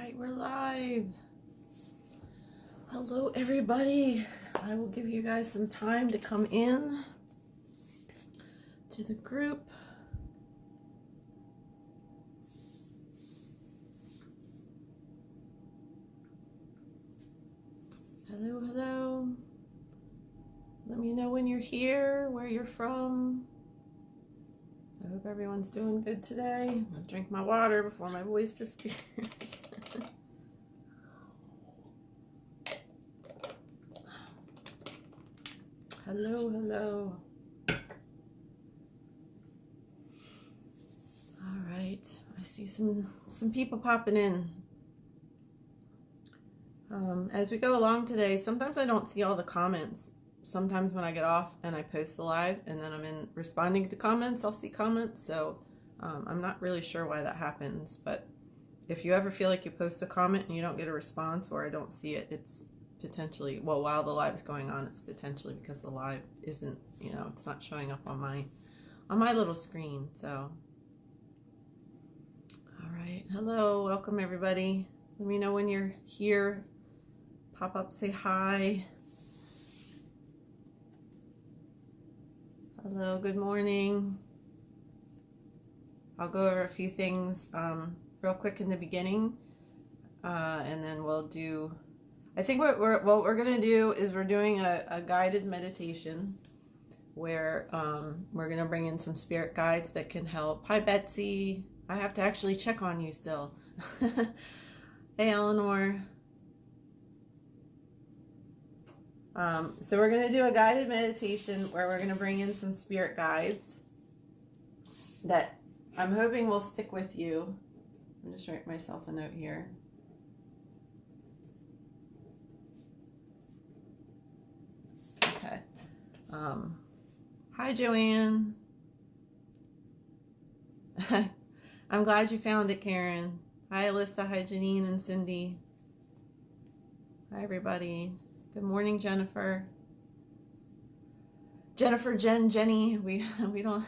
right, we're live. Hello, everybody. I will give you guys some time to come in to the group. Hello, hello. Let me know when you're here, where you're from. I hope everyone's doing good today. I'll drink my water before my voice disappears. Hello, hello. All right, I see some people popping in. As we go along today, sometimes I don't see all the comments. Sometimes when I get off and I post the live and then I'm in responding to comments, I'll see comments. So I'm not really sure why that happens, but if you ever feel like you post a comment and you don't get a response or I don't see it, it's potentially, well, while the live is going on, it's potentially because the live isn't, it's not showing up on my little screen. So, all right. Hello, welcome everybody. Let me know when you're here. Pop up, say hi. Hello, good morning. I'll go over a few things real quick in the beginning, and then we'll do, I think what we're going to do is we're doing a guided meditation where we're going to bring in some spirit guides that can help. Hi, Betsy. I have to actually check on you still. Hey, Eleanor. So we're going to do a guided meditation where we're going to bring in some spirit guides that I'm hoping will stick with you. I'm just writing myself a note here. Okay. Hi, Joanne. I'm glad you found it, Karen. Hi, Alyssa. Hi, Janine and Cindy. Hi, everybody. Good morning, Jennifer. Jennifer, Jen, Jenny. We don't.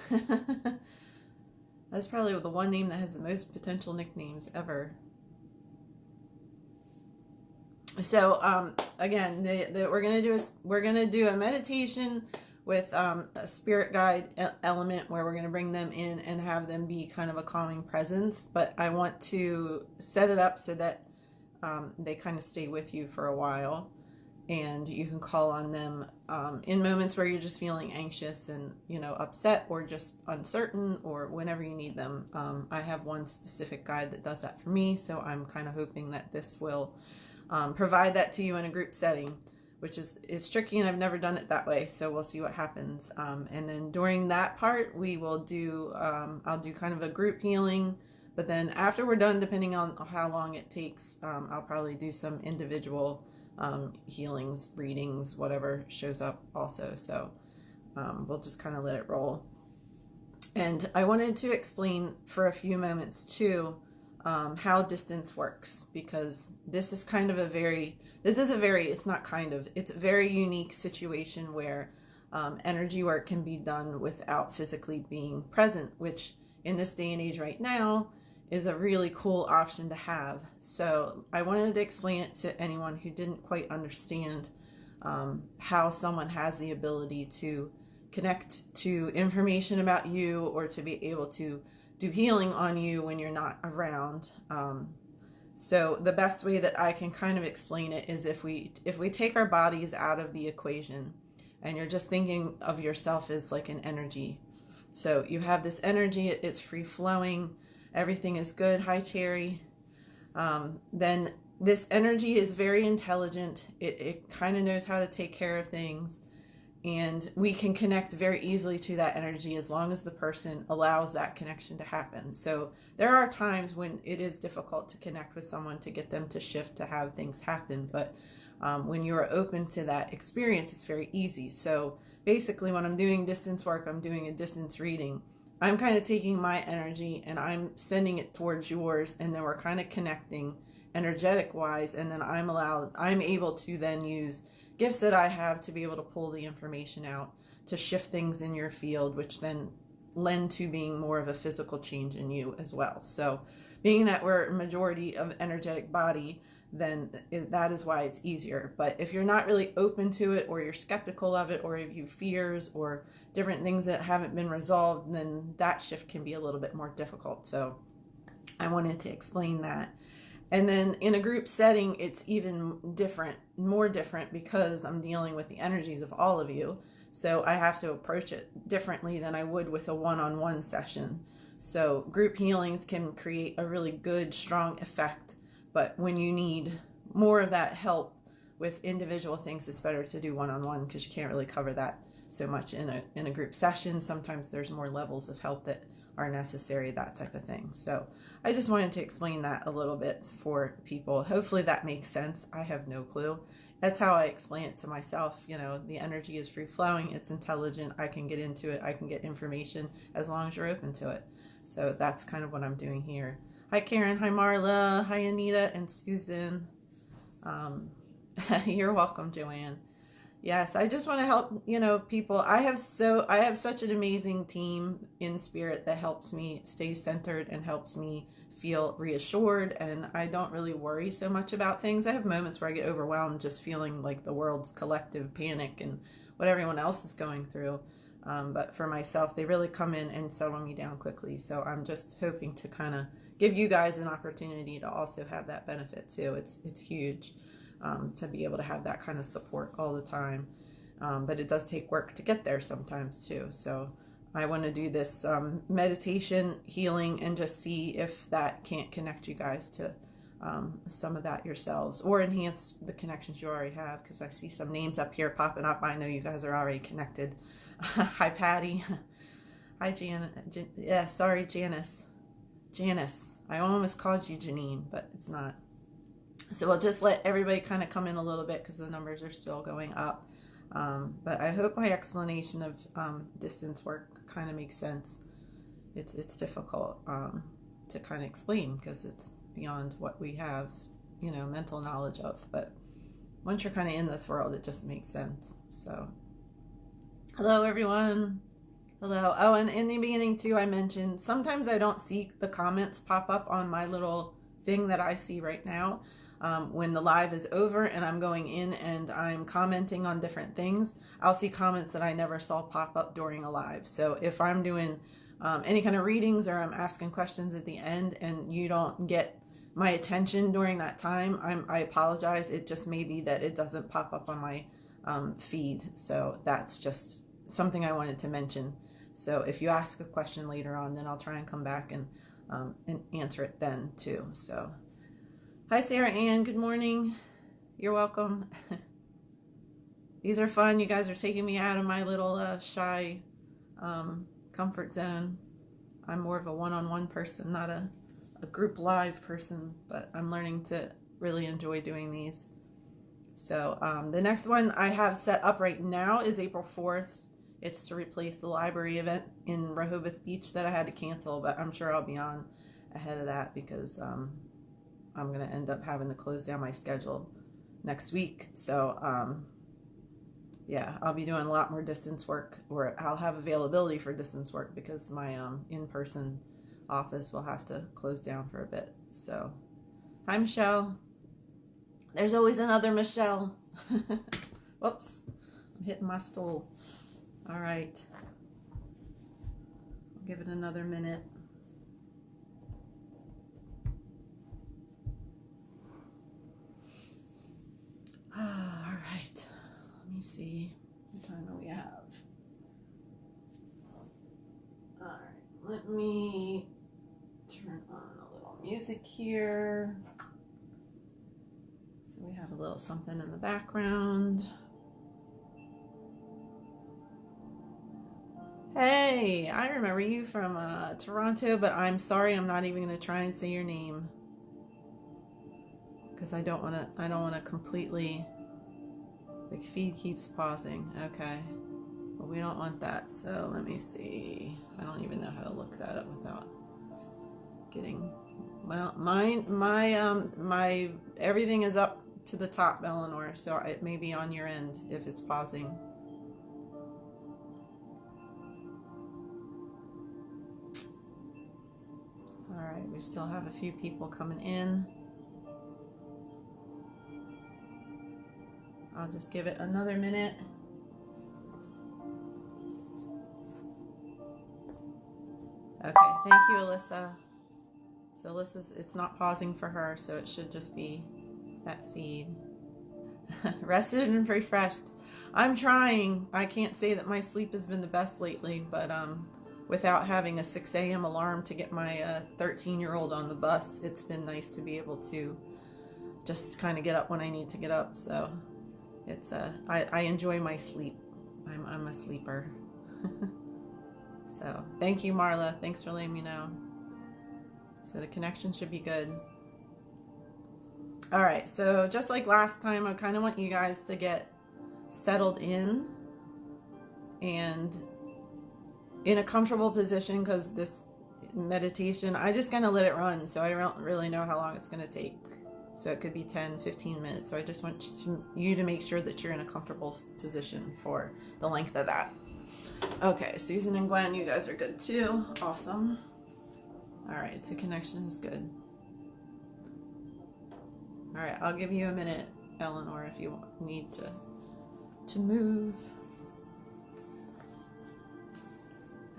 That's probably the one name that has the most potential nicknames ever. So again, we're gonna do a meditation with a spirit guide element where we're gonna bring them in and have them be kind of a calming presence. But I want to set it up so that they kind of stay with you for a while. And you can call on them in moments where you're just feeling anxious and, upset or just uncertain or whenever you need them. I have one specific guide that does that for me, so I'm kind of hoping that this will provide that to you in a group setting, which is tricky and I've never done it that way, so we'll see what happens. And then during that part, we will do, I'll do kind of a group healing, but then after we're done, depending on how long it takes, I'll probably do some individual healings, readings, whatever shows up also. So we'll just kind of let it roll. And I wanted to explain for a few moments too how distance works, because this is kind of it's a very unique situation where energy work can be done without physically being present, which in this day and age right now is a really cool option to have. So I wanted to explain it to anyone who didn't quite understand how someone has the ability to connect to information about you or to be able to do healing on you when you're not around. So the best way that I can kind of explain it is if we take our bodies out of the equation and you're just thinking of yourself as like an energy. So you have this energy, it's free flowing, everything is good. Hi, Terry. Then this energy is very intelligent. It kind of knows how to take care of things. And we can connect very easily to that energy as long as the person allows that connection to happen. So there are times when it is difficult to connect with someone to get them to shift to have things happen. But when you're open to that experience, it's very easy. So basically when I'm doing distance work, I'm doing a distance reading. I'm kind of taking my energy and I'm sending it towards yours, and then we're kind of connecting energetic wise, and then I'm able to then use gifts that I have to be able to pull the information out to shift things in your field, which then lend to being more of a physical change in you as well. So being that we're a majority of energetic body, then that is why it's easier. But if you're not really open to it, or you're skeptical of it, or if you fears or different things that haven't been resolved, then that shift can be a little bit more difficult. So I wanted to explain that. And then in a group setting, it's even different, more different, because I'm dealing with the energies of all of you. So I have to approach it differently than I would with a one-on-one session. So group healings can create a really good, strong effect. But when you need more of that help with individual things, it's better to do one-on-one, because you can't really cover that so much in a group session. Sometimes there's more levels of help that are necessary, that type of thing. So I just wanted to explain that a little bit for people. Hopefully that makes sense. I have no clue. That's how I explain it to myself. You know, the energy is free flowing, it's intelligent, I can get into it, I can get information as long as you're open to it. So that's kind of what I'm doing here. Hi Karen, hi Marla, hi Anita and Susan. You're welcome, Joanne. Yes, I just want to help, you know, people. I have such an amazing team in spirit that helps me stay centered and helps me feel reassured, and I don't really worry so much about things. I have moments where I get overwhelmed just feeling like the world's collective panic and what everyone else is going through. But for myself, they really come in and settle me down quickly. So I'm just hoping to kind of give you guys an opportunity to also have that benefit too. It's huge. To be able to have that kind of support all the time. But it does take work to get there sometimes too. So I want to do this meditation healing and just see if that can't connect you guys to some of that yourselves, or enhance the connections you already have, because I see some names up here popping up. I know you guys are already connected. Hi Patty. Hi Janet. Yeah, sorry Janice. I almost called you Janine, but it's not. So we'll just let everybody kind of come in a little bit, because the numbers are still going up. But I hope my explanation of distance work kind of makes sense. It's difficult to kind of explain, because it's beyond what we have, you know, mental knowledge of. But once you're kind of in this world, it just makes sense. So hello everyone. Hello. Oh, and in the beginning too, I mentioned sometimes I don't see the comments pop up on my little thing that I see right now. When the live is over and I'm going in and I'm commenting on different things, I'll see comments that I never saw pop up during a live. So if I'm doing any kind of readings, or I'm asking questions at the end and you don't get my attention during that time, I apologize. It just may be that it doesn't pop up on my feed. So that's just something I wanted to mention. So if you ask a question later on, then I'll try and come back and answer it then too. So hi Sarah Ann, good morning. You're welcome. These are fun. You guys are taking me out of my little shy comfort zone. I'm more of a one-on-one person, not a group live person, but I'm learning to really enjoy doing these. So the next one I have set up right now is April 4th. It's to replace the library event in Rehoboth Beach that I had to cancel, but I'm sure I'll be on ahead of that, because I'm going to end up having to close down my schedule next week. So yeah, I'll be doing a lot more distance work, or I'll have availability for distance work, because my in-person office will have to close down for a bit. So hi Michelle. There's always another Michelle. Whoops, I'm hitting my stool. All right, I'll give it another minute. All right, let me see what time do we have. All right, let me turn on a little music here. So we have a little something in the background. Hey, I remember you from Toronto, but I'm sorry, I'm not even going to try and say your name, because I don't want to completely, the feed keeps pausing. Okay, well, we don't want that. So let me see. I don't even know how to look that up without getting, well, my everything is up to the top, Eleanor, so it may be on your end if it's pausing. All right, we still have a few people coming in. I'll just give it another minute. Okay, thank you, Alyssa. So Alyssa's, it's not pausing for her, so it should just be that feed. Rested and refreshed. I'm trying. I can't say that my sleep has been the best lately, but without having a 6 a.m. alarm to get my 13-year-old on the bus, it's been nice to be able to just kind of get up when I need to get up. So it's I enjoy my sleep. I'm a sleeper. So thank you, Marla. Thanks for letting me know. So the connection should be good. All right, so just like last time, I kind of want you guys to get settled in and in a comfortable position, because this meditation, I just kind of let it run, so I don't really know how long it's going to take. So it could be 10, 15 minutes. So I just want you to make sure that you're in a comfortable position for the length of that. Okay, Susan and Gwen, you guys are good too. Awesome. All right, so connection is good. All right, I'll give you a minute, Eleanor, if you need to move.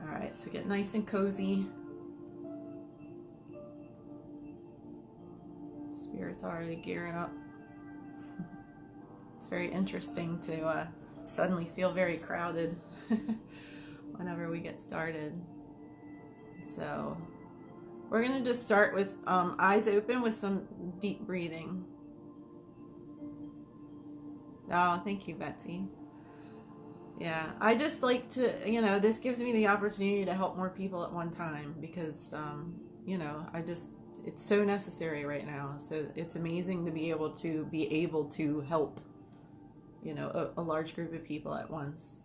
All right, so get nice and cozy. Spirit's already gearing up. It's very interesting to suddenly feel very crowded whenever we get started. So we're going to just start with eyes open with some deep breathing. Oh, thank you, Betsy. Yeah, I just like to, this gives me the opportunity to help more people at one time, because, it's so necessary right now. So it's amazing to be able to help, a large group of people at once.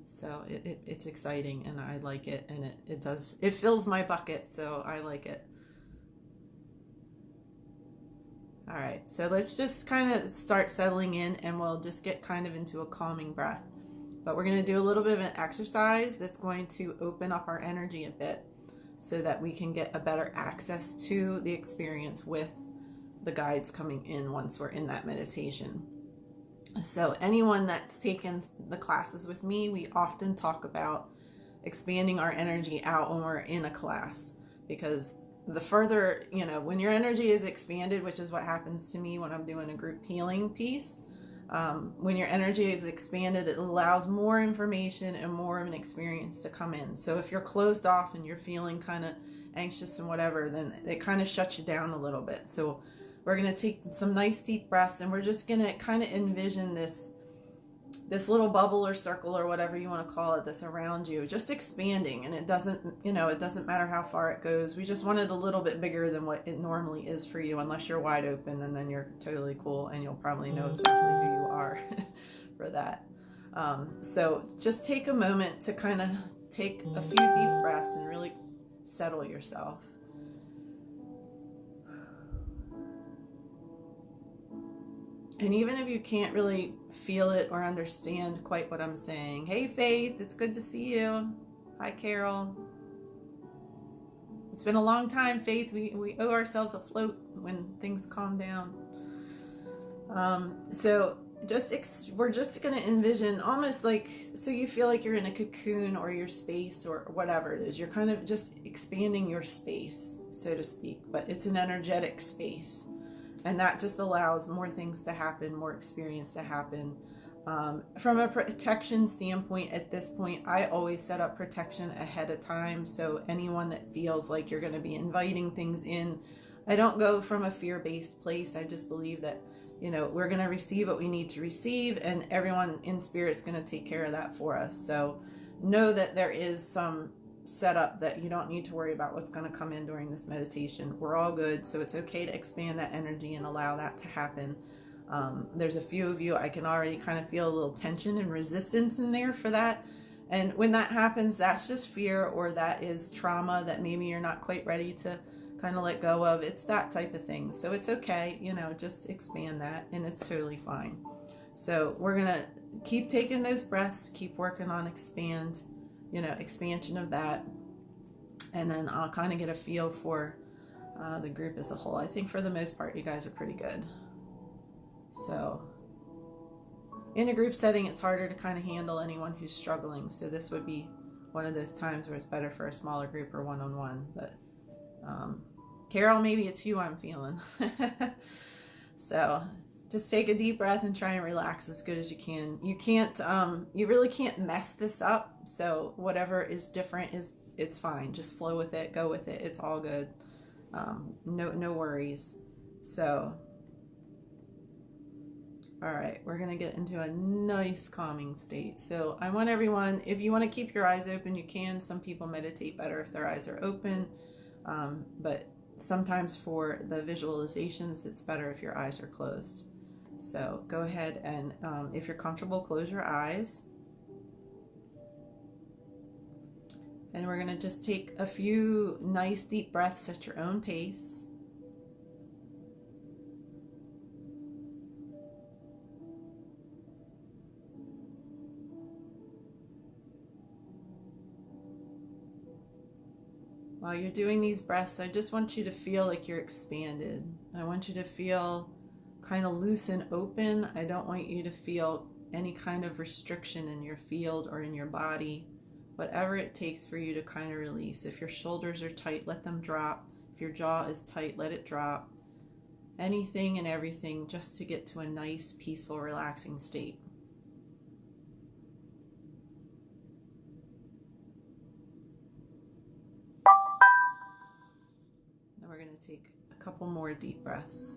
So it's exciting, and I like it, and it fills my bucket, so I like it. All right, so let's just kind of start settling in, and we'll just get kind of into a calming breath. But we're going to do a little bit of an exercise that's going to open up our energy a bit, so that we can get a better access to the experience with the guides coming in once we're in that meditation. So anyone that's taken the classes with me, we often talk about expanding our energy out when we're in a class, because the further, when your energy is expanded, which is what happens to me when I'm doing a group healing piece, when your energy is expanded, it allows more information and more of an experience to come in. So if you're closed off and you're feeling kind of anxious and whatever, then it kind of shuts you down a little bit. So we're going to take some nice deep breaths, and we're just going to kind of envision this little bubble or circle or whatever you want to call it that's around you, just expanding. And it doesn't matter how far it goes. We just want it a little bit bigger than what it normally is for you, unless you're wide open, and then you're totally cool, and you'll probably know exactly who you are for that. So just take a moment to kind of take a few deep breaths and really settle yourself. And even if you can't really feel it or understand quite what I'm saying, hey Faith, it's good to see you. Hi Carol. It's been a long time, Faith. We owe ourselves a float when things calm down. So we're just going to envision almost like, so you feel like you're in a cocoon or your space or whatever it is. You're kind of just expanding your space, so to speak, but it's an energetic space. And that just allows more things to happen, more experience to happen. From a protection standpoint, at this point, I always set up protection ahead of time. So anyone that feels like you're going to be inviting things in, I don't go from a fear-based place. I just believe that, we're going to receive what we need to receive, and everyone in spirit's going to take care of that for us. So know that there is some setup that you don't need to worry about what's going to come in during this meditation. We're all good, so it's okay to expand that energy and allow that to happen. There's a few of you, I can already kind of feel a little tension and resistance in there for that. And when that happens, that's just fear, or that is trauma that maybe you're not quite ready to kind of let go of. It's that type of thing. So it's okay, just expand that, and it's totally fine. So we're going to keep taking those breaths, keep working on expansion of that. And then I'll kind of get a feel for the group as a whole. I think for the most part, you guys are pretty good. So in a group setting, it's harder to kind of handle anyone who's struggling. So this would be one of those times where it's better for a smaller group or one-on-one. But Carol, maybe it's you I'm feeling. So just take a deep breath and try and relax as good as you can. You can't, you really can't mess this up. So whatever is different it's fine. Just flow with it, go with it. It's all good. No worries. So, all right, we're going to get into a nice calming state. So I want everyone, if you want to keep your eyes open, you can. Some people meditate better if their eyes are open. But sometimes for the visualizations, it's better if your eyes are closed. So go ahead and if you're comfortable, close your eyes. And we're going to just take a few nice deep breaths at your own pace. While you're doing these breaths, I just want you to feel like you're expanded. I want you to feel kind of loose and open. I don't want you to feel any kind of restriction in your field or in your body. Whatever it takes for you to kind of release. If your shoulders are tight, let them drop. If your jaw is tight, let it drop. Anything and everything just to get to a nice, peaceful, relaxing state. Now we're going to take a couple more deep breaths.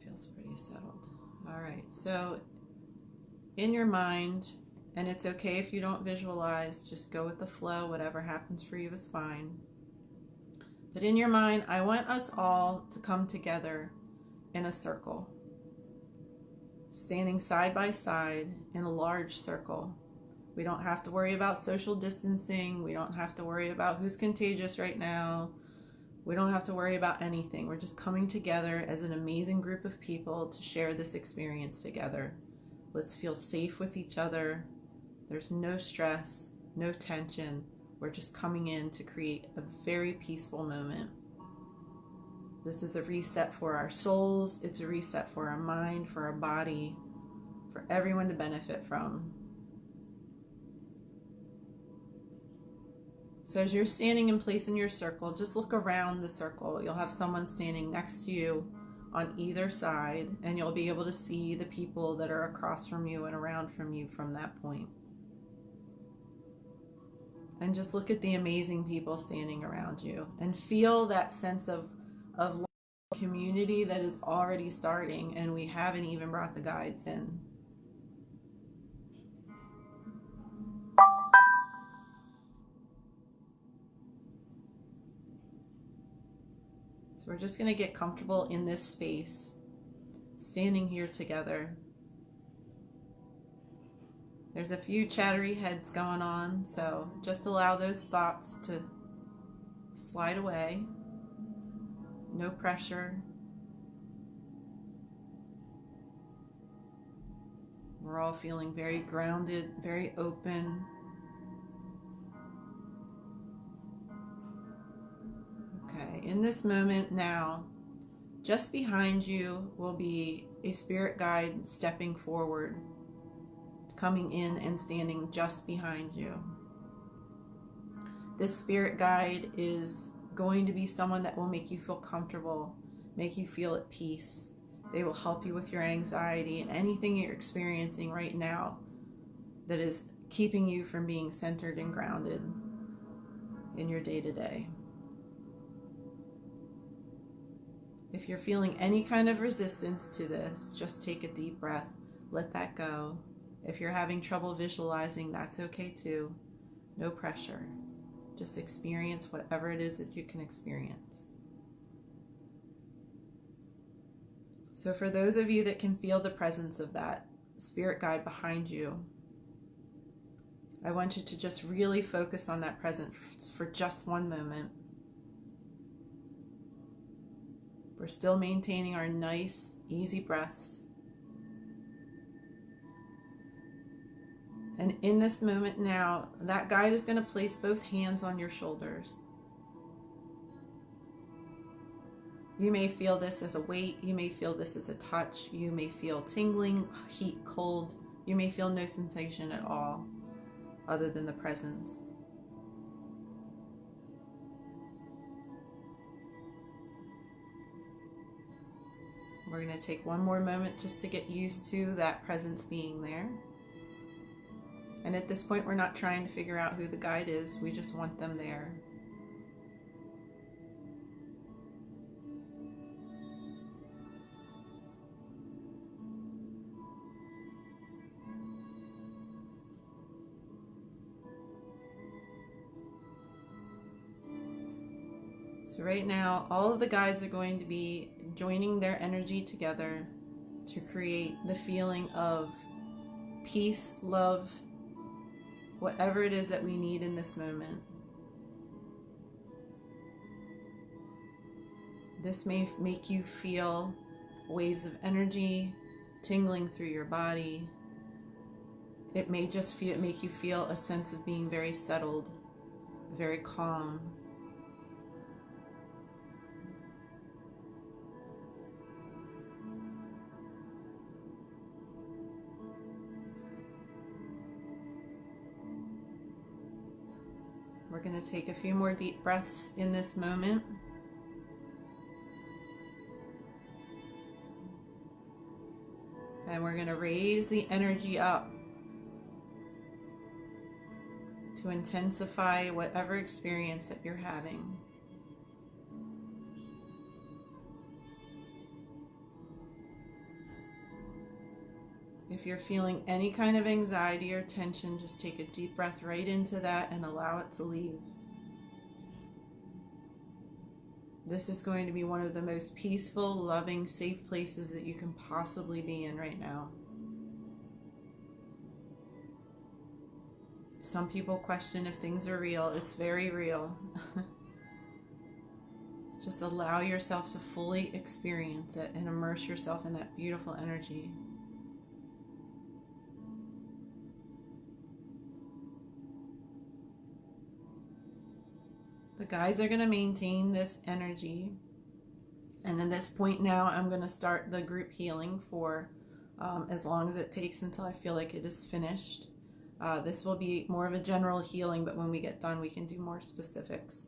Feels pretty settled. All right, so in your mind, and it's okay if you don't visualize, just go with the flow. Whatever happens for you is fine. But in your mind, I want us all to come together in a circle, standing side by side in a large circle. We don't have to worry about social distancing. We don't have to worry about who's contagious right now. We don't have to worry about anything. We're just coming together as an amazing group of people to share this experience together. Let's feel safe with each other. There's no stress, no tension. We're just coming in to create a very peaceful moment. This is a reset for our souls. It's a reset for our mind, for our body, for everyone to benefit from. So as you're standing in place in your circle, just look around the circle. You'll have someone standing next to you on either side, and you'll be able to see the people that are across from you and around from you from that point. And just look at the amazing people standing around you and feel that sense of community that is already starting, and we haven't even brought the guides in. So we're just going to get comfortable in this space, standing here together. There's a few chattery heads going on, so just allow those thoughts to slide away. No pressure. We're all feeling very grounded, very open. Okay, in this moment now, just behind you will be a spirit guide stepping forward, coming in and standing just behind you. This spirit guide is going to be someone that will make you feel comfortable, make you feel at peace. They will help you with your anxiety and anything you're experiencing right now that is keeping you from being centered and grounded in your day-to-day. If you're feeling any kind of resistance to this, just take a deep breath, let that go. If you're having trouble visualizing, that's okay too. No pressure. Just experience whatever it is that you can experience. So for those of you that can feel the presence of that spirit guide behind you, I want you to just really focus on that presence for just one moment. We're still maintaining our nice, easy breaths. And in this moment now, that guide is going to place both hands on your shoulders. You may feel this as a weight. You may feel this as a touch. You may feel tingling, heat, cold. You may feel no sensation at all other than the presence. We're going to take one more moment just to get used to that presence being there. And at this point, we're not trying to figure out who the guide is. We just want them there. So right now, all of the guides are going to be joining their energy together to create the feeling of peace, love, whatever it is that we need in this moment. This may make you feel waves of energy tingling through your body. It may just make you feel a sense of being very settled, very calm. We're going to take a few more deep breaths in this moment. And we're going to raise the energy up to intensify whatever experience that you're having. If you're feeling any kind of anxiety or tension, just take a deep breath right into that and allow it to leave. This is going to be one of the most peaceful, loving, safe places that you can possibly be in right now. Some people question if things are real. It's very real. Just allow yourself to fully experience it and immerse yourself in that beautiful energy. The guides are going to maintain this energy. And at this point now, I'm going to start the group healing for as long as it takes until I feel like it is finished. This will be more of a general healing, but when we get done, we can do more specifics.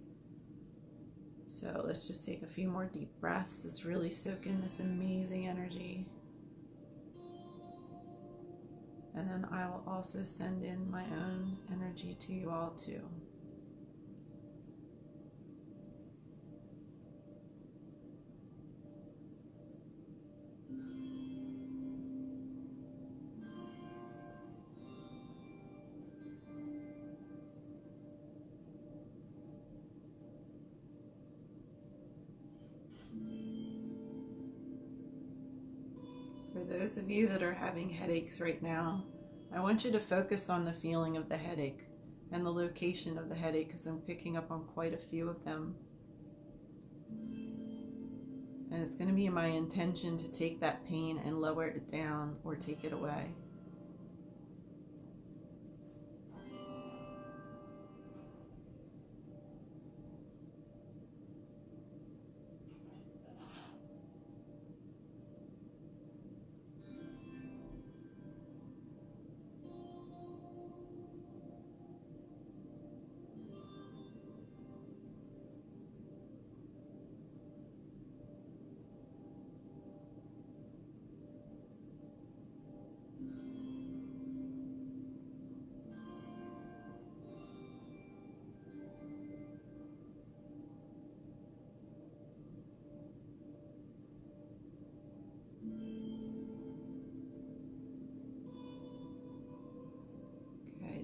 So let's just take a few more deep breaths. Just really soak in this amazing energy. And then I will also send in my own energy to you all too. For those of you that are having headaches right now, I want you to focus on the feeling of the headache and the location of the headache, because I'm picking up on quite a few of them. And it's going to be my intention to take that pain and lower it down or take it away.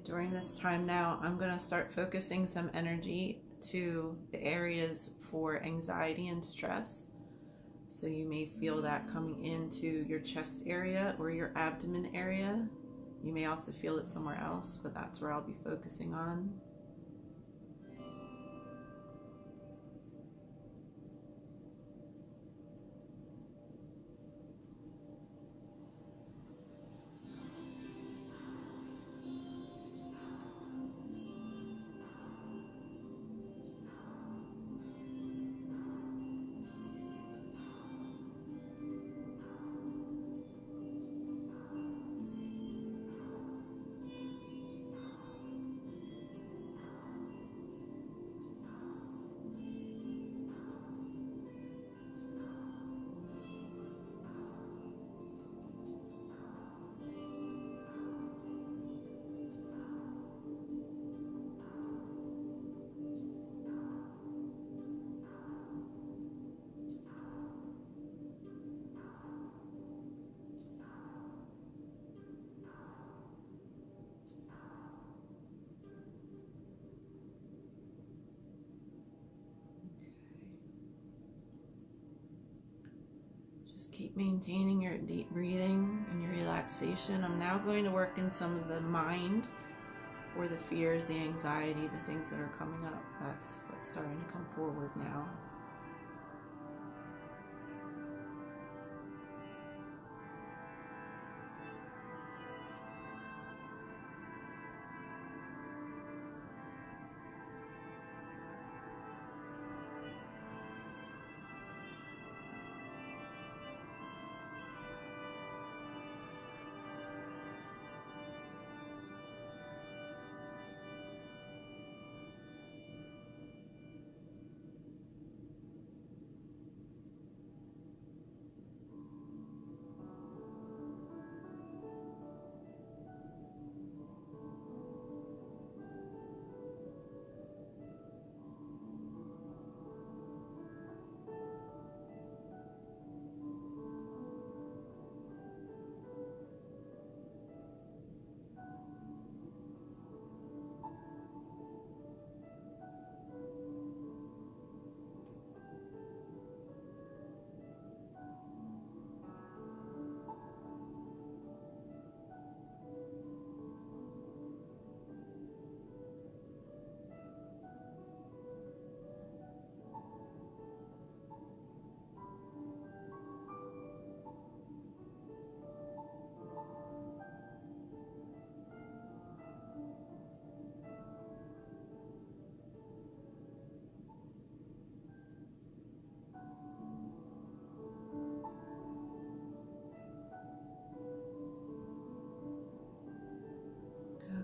During this time now, I'm going to start focusing some energy to the areas for anxiety and stress. So you may feel that coming into your chest area or your abdomen area. You may also feel it somewhere else, but that's where I'll be focusing on. Just keep maintaining your deep breathing and your relaxation. I'm now going to work in some of the mind, or the fears, the anxiety, the things that are coming up. That's what's starting to come forward now.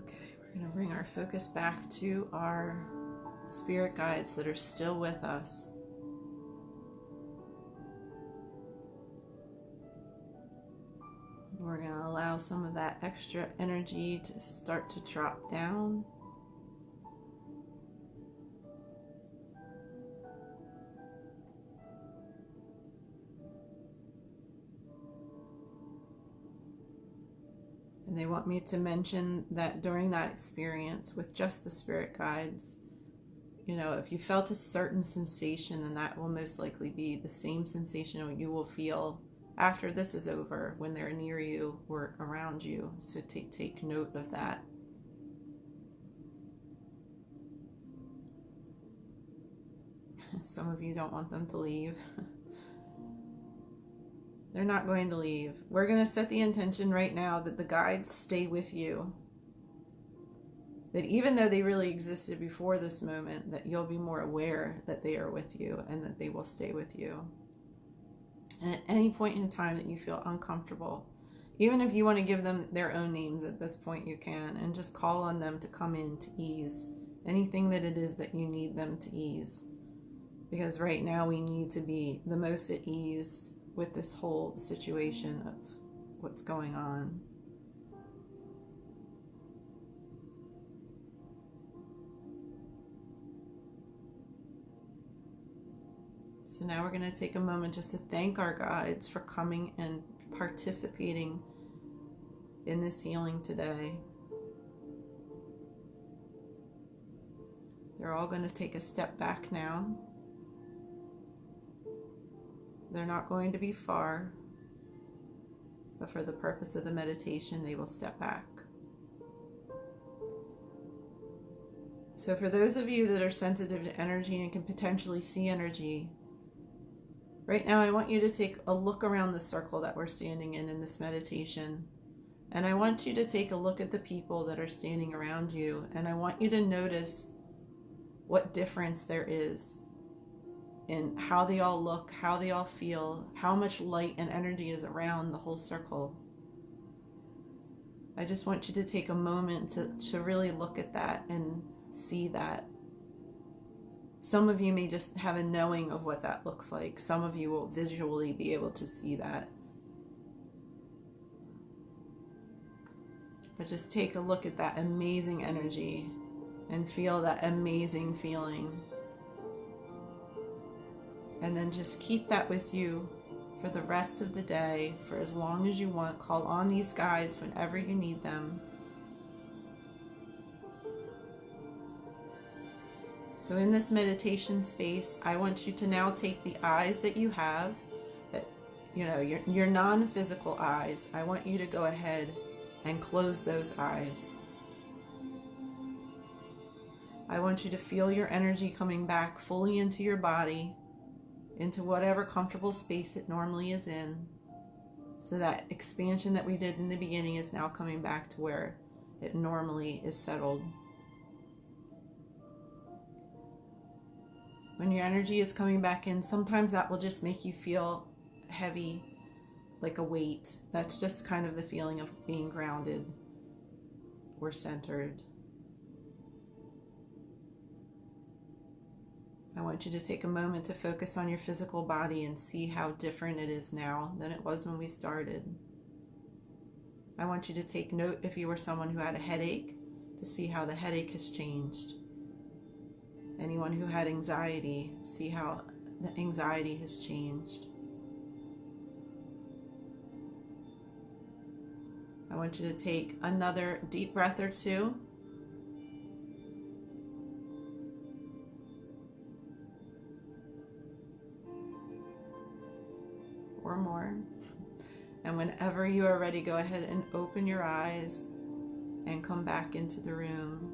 Okay, we're going to bring our focus back to our spirit guides that are still with us. We're going to allow some of that extra energy to start to drop down. And they want me to mention that during that experience with just the spirit guides, you know, if you felt a certain sensation, then that will most likely be the same sensation you will feel after this is over, when they're near you or around you. So take note of that. Some of you don't want them to leave. They're not going to leave. We're going to set the intention right now that the guides stay with you. That even though they really existed before this moment, that you'll be more aware that they are with you and that they will stay with you. And at any point in time that you feel uncomfortable, even if you want to give them their own names at this point, you can, and just call on them to come in to ease anything that it is that you need them to ease. Because right now we need to be the most at ease with this whole situation of what's going on. So now we're going to take a moment just to thank our guides for coming and participating in this healing today. They're all going to take a step back now. They're not going to be far, but for the purpose of the meditation, they will step back. So for those of you that are sensitive to energy and can potentially see energy, right now I want you to take a look around the circle that we're standing in this meditation. And I want you to take a look at the people that are standing around you, and I want you to notice what difference there is in how they all look, how they all feel, how much light and energy is around the whole circle. I just want you to take a moment to really look at that and see that. Some of you may just have a knowing of what that looks like. Some of you will visually be able to see that. But just take a look at that amazing energy and feel that amazing feeling. And then just keep that with you for the rest of the day, for as long as you want. Call on these guides whenever you need them. So in this meditation space, I want you to now take the eyes that you have, that you know, your non-physical eyes, I want you to go ahead and close those eyes. I want you to feel your energy coming back fully into your body, into whatever comfortable space it normally is in. So that expansion that we did in the beginning is now coming back to where it normally is settled. When your energy is coming back in, sometimes that will just make you feel heavy, like a weight. That's just kind of the feeling of being grounded or centered. I want you to take a moment to focus on your physical body and see how different it is now than it was when we started. I want you to take note, if you were someone who had a headache, to see how the headache has changed. Anyone who had anxiety, see how the anxiety has changed. I want you to take another deep breath or two. Or more. And whenever you are ready, go ahead and open your eyes and come back into the room.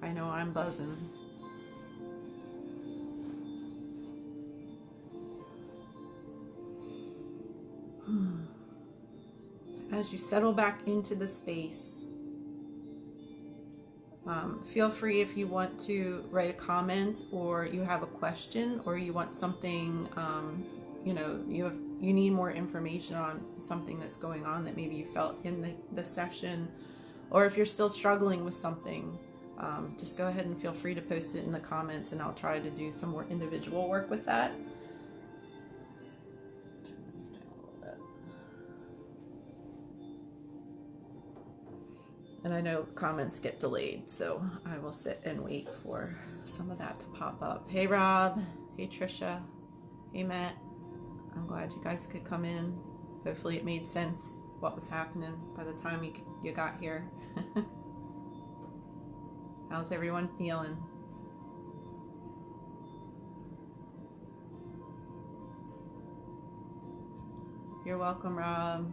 I know I'm buzzing. As you settle back into the space, feel free, if you want to write a comment, or you have a question, or you want something, you know, you need more information on something that's going on that maybe you felt in the session, or if you're still struggling with something, just go ahead and feel free to post it in the comments, and I'll try to do some more individual work with that. And I know comments get delayed, so I will sit and wait for some of that to pop up. Hey Rob, hey Trisha, hey Matt. I'm glad you guys could come in. Hopefully it made sense what was happening by the time you got here. How's everyone feeling? You're welcome, Rob.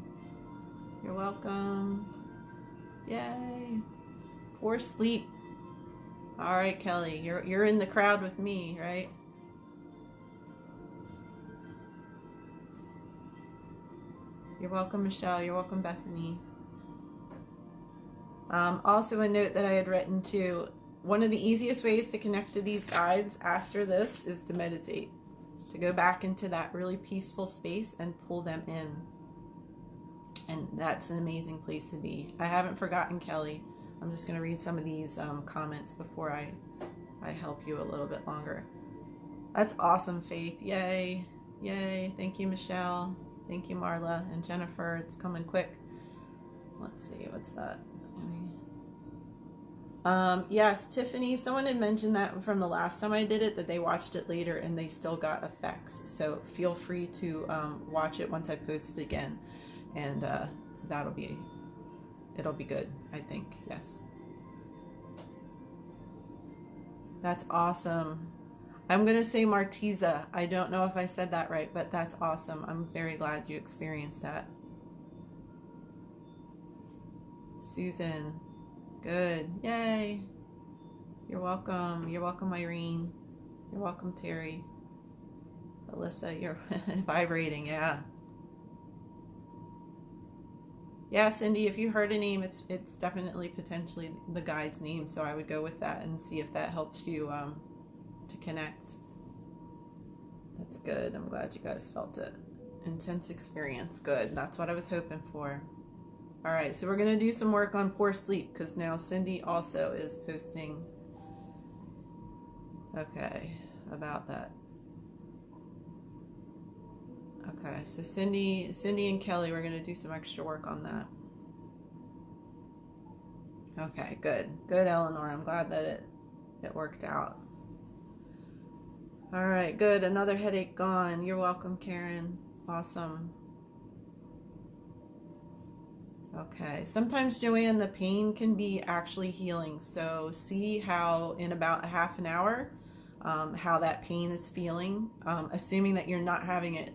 You're welcome. Yay. Poor sleep. All right, Kelly, you're in the crowd with me, right? You're welcome, Michelle. You're welcome, Bethany. Also a note that I had written too, one of the easiest ways to connect to these guides after this is to meditate, to go back into that really peaceful space and pull them in. And that's an amazing place to be. I haven't forgotten, Kelly. I'm just going to read some of these comments before I help you a little bit longer. That's awesome, Faith. Yay. Yay. Thank you, Michelle. Thank you, Marla and Jennifer. It's coming quick. Let's see. What's that? Yes, Tiffany, someone had mentioned that from the last time I did it, that they watched it later and they still got effects. So feel free to watch it once I post it again. And it'll be good, I think. Yes. That's awesome. I'm going to say Martiza. I don't know if I said that right, but that's awesome. I'm very glad you experienced that. Susan. Good. Yay. You're welcome. You're welcome, Irene. You're welcome, Terry. Alyssa, you're vibrating. Yeah. Yeah, Cindy, if you heard a name, it's definitely potentially the guide's name, so I would go with that and see if that helps you to connect. That's good. I'm glad you guys felt it. Intense experience. Good. That's what I was hoping for. All right, so we're going to do some work on poor sleep, because now Cindy also is posting, okay, about that. Okay, so Cindy and Kelly, we're going to do some extra work on that. Okay, good. Good, Eleanor. I'm glad that it worked out. All right, good. Another headache gone. You're welcome, Karen. Awesome. Okay, sometimes, Joanne, the pain can be actually healing. So see how in about a half an hour, how that pain is feeling, assuming that you're not having it,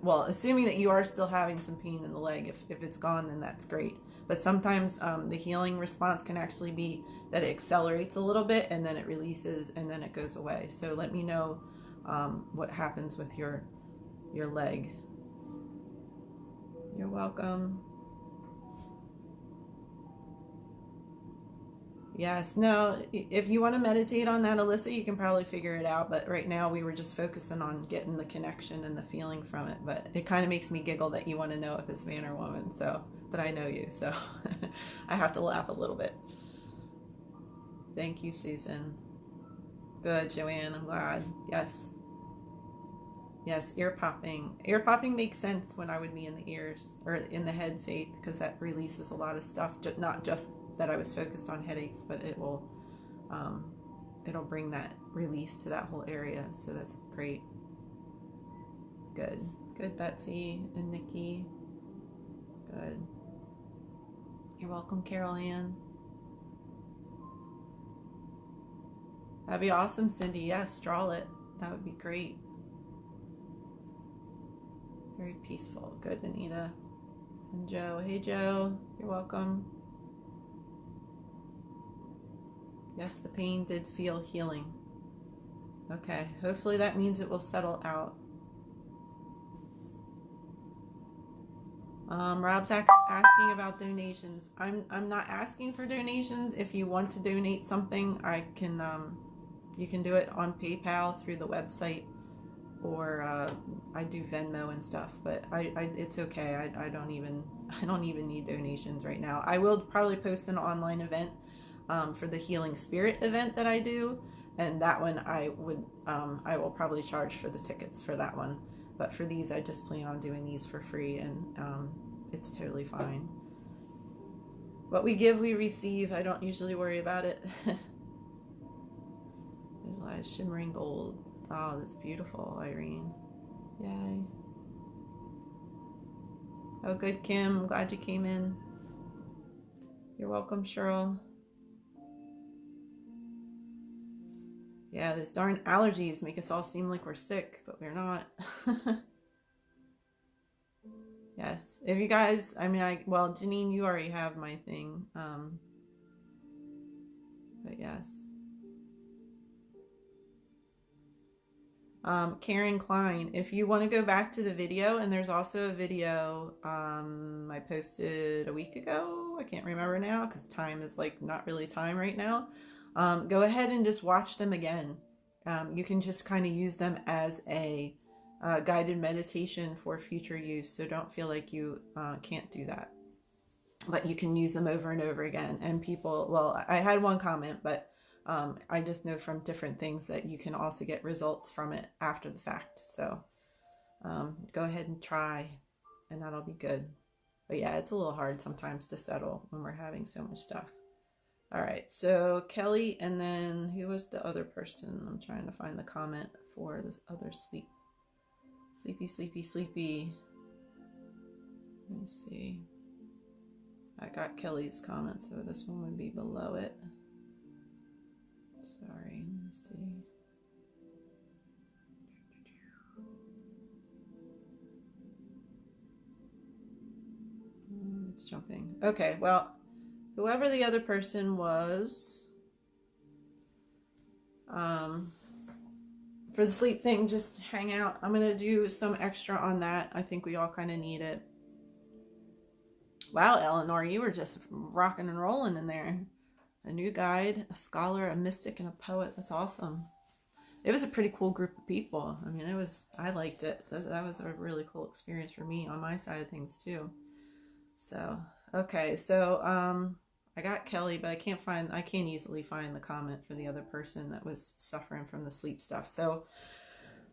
well, assuming that you are still having some pain in the leg. If it's gone, then that's great. But sometimes the healing response can actually be that it accelerates a little bit and then it releases and then it goes away. So let me know what happens with your leg. You're welcome. Yes, no, if you want to meditate on that, Alyssa, you can probably figure it out. But right now, we were just focusing on getting the connection and the feeling from it. But it kind of makes me giggle that you want to know if it's man or woman. So, but I know you, so I have to laugh a little bit. Thank you, Susan. Good, Joanne, I'm glad. Yes. Yes, ear popping. Ear popping makes sense when I would be in the ears or in the head, Faith, because that releases a lot of stuff, not just that I was focused on headaches, but it will it'll bring that release to that whole area. So that's great. Good, Betsy and Nikki. Good. You're welcome, Carol Ann. That'd be awesome, Cindy. Yes, draw it. That would be great. Very peaceful. Good, Anita. And Joe. Hey, Joe. You're welcome. Yes, the pain did feel healing. Okay, hopefully that means it will settle out. Rob's asking about donations. I'm not asking for donations. If you want to donate something, I can you can do it on PayPal through the website, or I do Venmo and stuff. But it's okay. I don't even need donations right now. I will probably post an online event for the Healing Spirit event that I do, and that one I will probably charge for the tickets for that one. But for these, I just plan on doing these for free, and it's totally fine. What we give, we receive. I don't usually worry about it. There's shimmering gold. Oh, that's beautiful, Irene. Yay. Oh, good, Kim. I'm glad you came in. You're welcome, Cheryl. Yeah, those darn allergies make us all seem like we're sick, but we're not. Yes, if you guys, well, Janine, you already have my thing. But yes. Karen Klein, if you want to go back to the video, and there's also a video I posted a week ago. I can't remember now because time is like not really time right now. Go ahead and just watch them again. You can just kind of use them as a guided meditation for future use. So don't feel like you can't do that. But you can use them over and over again. And people, well, I had one comment, but I just know from different things that you can also get results from it after the fact. So go ahead and try, and that'll be good. But yeah, it's a little hard sometimes to settle when we're having so much stuff. All right, so Kelly, and then who was the other person? I'm trying to find the comment for this other sleepy. Let me see. I got Kelly's comment, so this one would be below it. Sorry, let me see. It's jumping. Okay, well, whoever the other person was, for the sleep thing, just hang out. I'm going to do some extra on that. I think we all kind of need it. Wow, Eleanor, you were just rocking and rolling in there. A new guide, a scholar, a mystic, and a poet. That's awesome. It was a pretty cool group of people. I mean, I liked it. That was a really cool experience for me on my side of things too. So, okay. So, I got Kelly, but I can't easily find the comment for the other person that was suffering from the sleep stuff. So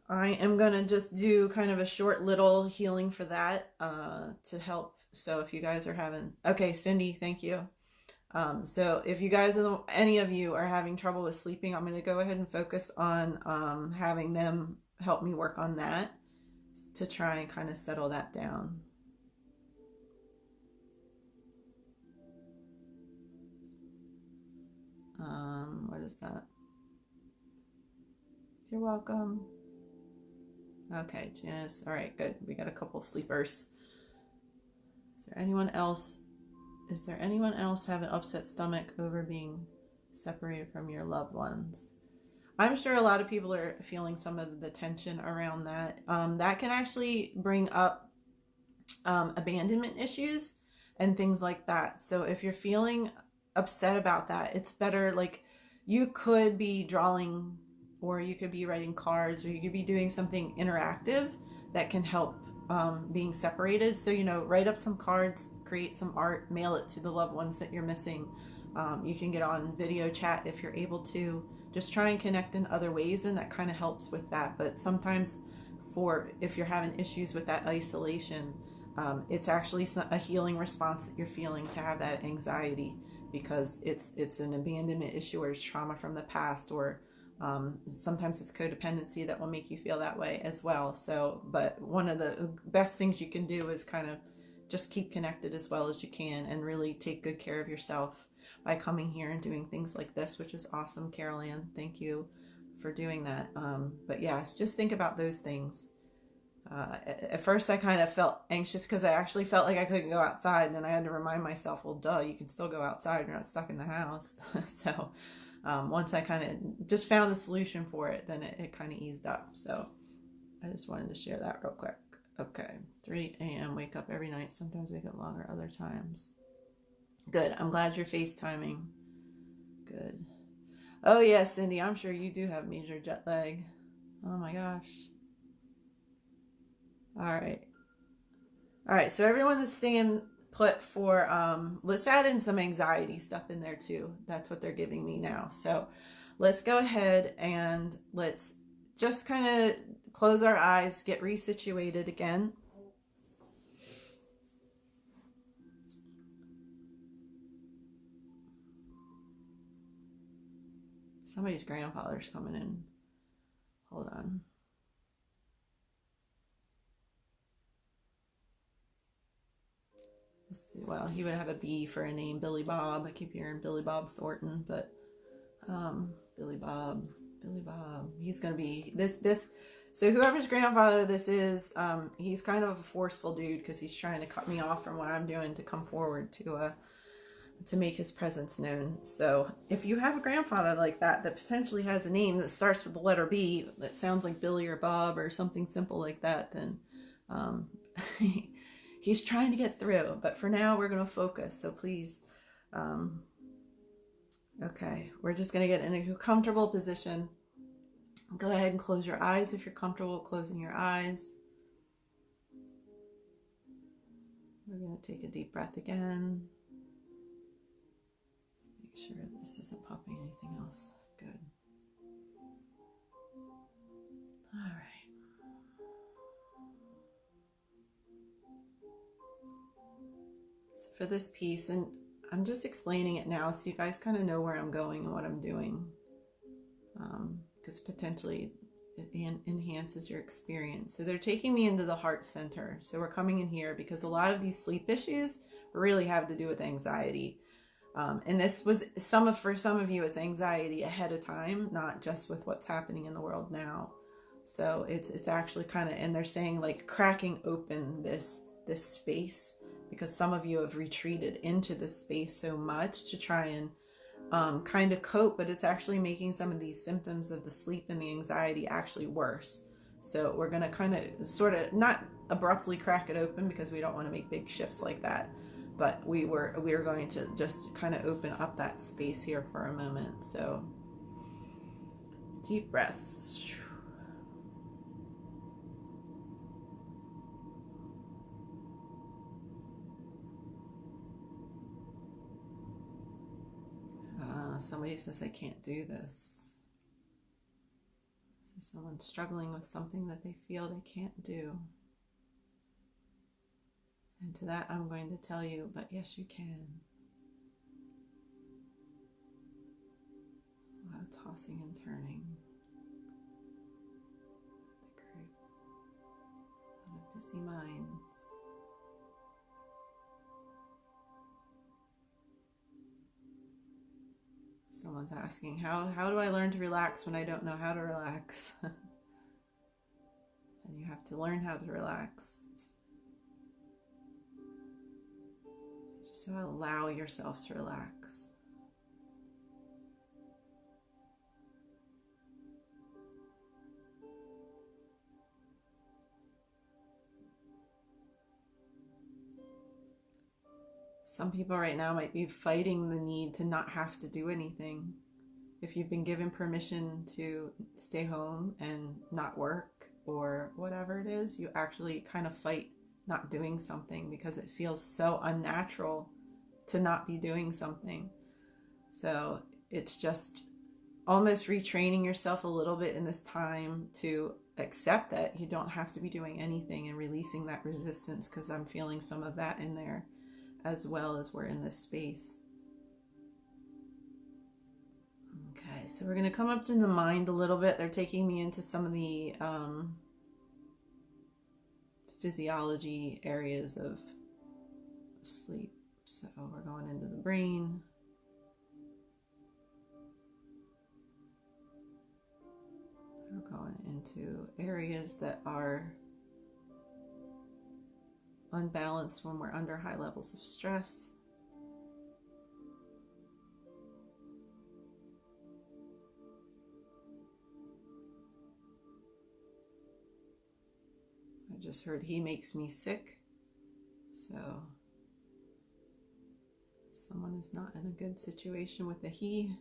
I am going to just do kind of a short little healing for that, to help. So if you guys are having, okay, Cindy, thank you. So if you guys, any of you are having trouble with sleeping, I'm going to go ahead and focus on, having them help me work on that to try and kind of settle that down. was that? You're welcome. Okay, Janice. All right, good. We got a couple sleepers. Is there anyone else? Is there anyone else have an upset stomach over being separated from your loved ones? I'm sure a lot of people are feeling some of the tension around that. That can actually bring up abandonment issues and things like that. So if you're feeling upset about that, it's better, like, you could be drawing, or you could be writing cards, or you could be doing something interactive that can help being separated. So, you know, write up some cards, create some art, mail it to the loved ones that you're missing. You can get on video chat if you're able to. Just try and connect in other ways, and that kind of helps with that. But sometimes, if you're having issues with that isolation, it's actually a healing response that you're feeling to have that anxiety, because it's an abandonment issue, or it's trauma from the past, or sometimes it's codependency that will make you feel that way as well. So, but one of the best things you can do is kind of just keep connected as well as you can, and really take good care of yourself by coming here and doing things like this, which is awesome. Carol Ann, thank you for doing that. But yes, just think about those things. At first I kind of felt anxious because I actually felt like I couldn't go outside, and then I had to remind myself, well, duh, you can still go outside, you're not stuck in the house. So once I kind of just found the solution for it, then it kind of eased up. So I just wanted to share that real quick. Okay, 3 a.m. wake up every night, sometimes wake up longer other times. Good. I'm glad you're FaceTiming. Good. Oh yeah, Cindy, I'm sure you do have major jet lag. Oh my gosh. All right, so everyone is staying put for let's add in some anxiety stuff in there too. That's what they're giving me now. So let's go ahead and let's just kind of close our eyes, get resituated again. Somebody's grandfather's coming in. Hold on. Let's see. Well, he would have a B for a name, Billy Bob. I keep hearing Billy Bob Thornton, but Billy Bob. He's gonna be this. So whoever's grandfather this is, he's kind of a forceful dude, because he's trying to cut me off from what I'm doing to come forward to make his presence known. So if you have a grandfather like that potentially has a name that starts with the letter B, that sounds like Billy or Bob or something simple like that, then he's trying to get through. But for now, we're going to focus. So please, okay, we're just going to get in a comfortable position. Go ahead and close your eyes if you're comfortable closing your eyes. We're going to take a deep breath again. Make sure this isn't popping anything else. Good. All right. So for this piece, and I'm just explaining it now so you guys kind of know where I'm going and what I'm doing, because potentially it enhances your experience. So they're taking me into the heart center. So we're coming in here because a lot of these sleep issues really have to do with anxiety. And this was for some of you, it's anxiety ahead of time, not just with what's happening in the world now. So it's actually kind of, and they're saying like cracking open this space, because some of you have retreated into this space so much to try and kind of cope, but it's actually making some of these symptoms of the sleep and the anxiety actually worse. So we're going to kind of sort of not abruptly crack it open, because we don't want to make big shifts like that. But we were going to just kind of open up that space here for a moment. So deep breaths. Somebody says they can't do this. So someone's struggling with something that they feel they can't do. And to that, I'm going to tell you, but yes, you can. A lot of tossing and turning. Great. A lot of busy minds. Someone's asking, how do I learn to relax when I don't know how to relax? And you have to learn how to relax. Just allow yourself to relax. Some people right now might be fighting the need to not have to do anything. If you've been given permission to stay home and not work or whatever it is, you actually kind of fight not doing something because it feels so unnatural to not be doing something. So it's just almost retraining yourself a little bit in this time to accept that you don't have to be doing anything and releasing that resistance, because I'm feeling some of that in there as well as we're in this space. Okay, so we're going to come up to the mind a little bit. They're taking me into some of the physiology areas of sleep. So we're going into the brain. We're going into areas that are unbalanced when we're under high levels of stress. I just heard he makes me sick. So someone is not in a good situation with the he.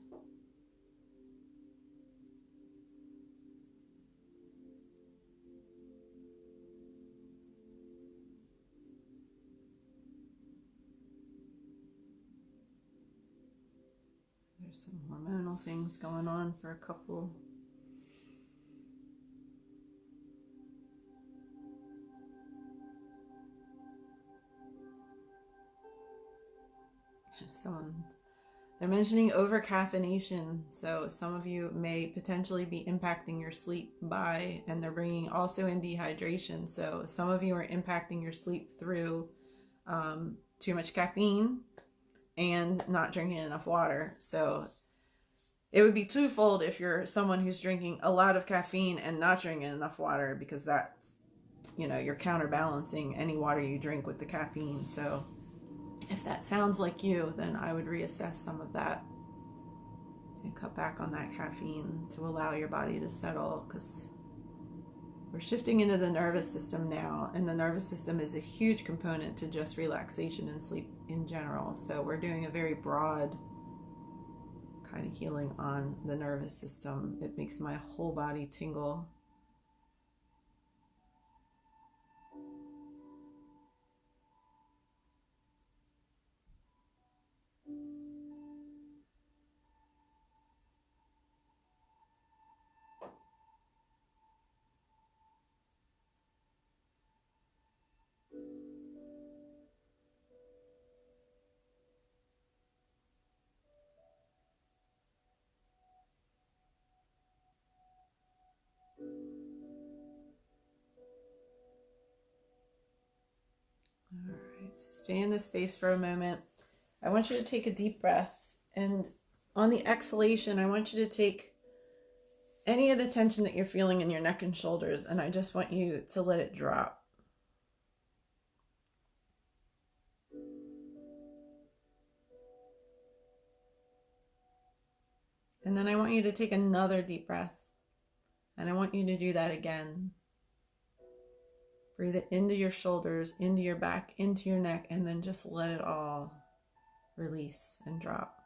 There's some hormonal things going on for a couple. They're mentioning over caffeination, so some of you may potentially be impacting your sleep by, and they're bringing also in dehydration. So some of you are impacting your sleep through too much caffeine and not drinking enough water. So it would be twofold if you're someone who's drinking a lot of caffeine and not drinking enough water, because that's, you're counterbalancing any water you drink with the caffeine. So if that sounds like you, then I would reassess some of that and cut back on that caffeine to allow your body to settle, because we're shifting into the nervous system now, and the nervous system is a huge component to just relaxation and sleep in general. So we're doing a very broad kind of healing on the nervous system. It makes my whole body tingle. All right, so stay in this space for a moment. I want you to take a deep breath, and on the exhalation, I want you to take any of the tension that you're feeling in your neck and shoulders, and I just want you to let it drop. And then I want you to take another deep breath, and I want you to do that again. Breathe it into your shoulders, into your back, into your neck, and then just let it all release and drop.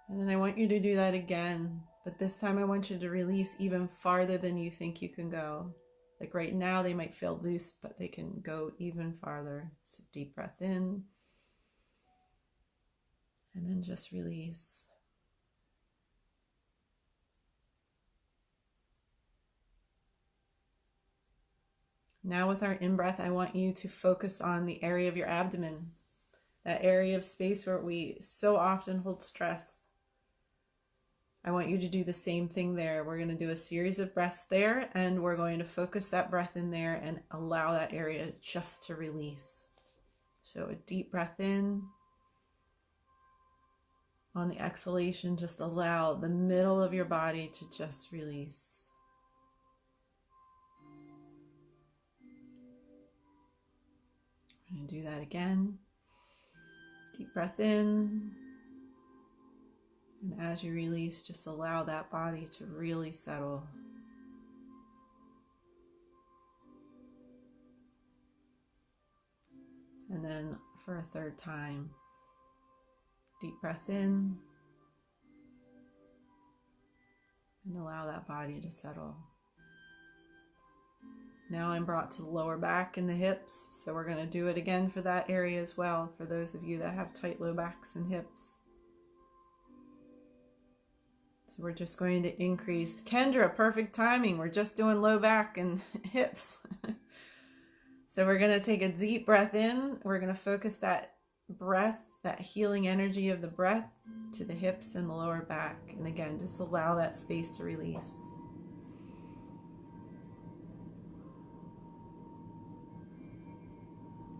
And then I want you to do that again, but this time I want you to release even farther than you think you can go. Like right now they might feel loose, but they can go even farther. So deep breath in, and then just release. Now with our in-breath, I want you to focus on the area of your abdomen, that area of space where we so often hold stress. I want you to do the same thing there. We're going to do a series of breaths there, and we're going to focus that breath in there and allow that area just to release. So a deep breath in. On the exhalation, just allow the middle of your body to just release. I'm going to do that again. Deep breath in. And as you release, just allow that body to really settle. And then for a third time, deep breath in. And allow that body to settle. Now I'm brought to the lower back and the hips, so we're going to do it again for that area as well, for those of you that have tight low backs and hips. So we're just going to increase. Kendra, perfect timing. We're just doing low back and hips. So we're going to take a deep breath in. We're going to focus that breath, that healing energy of the breath to the hips and the lower back. And again, just allow that space to release.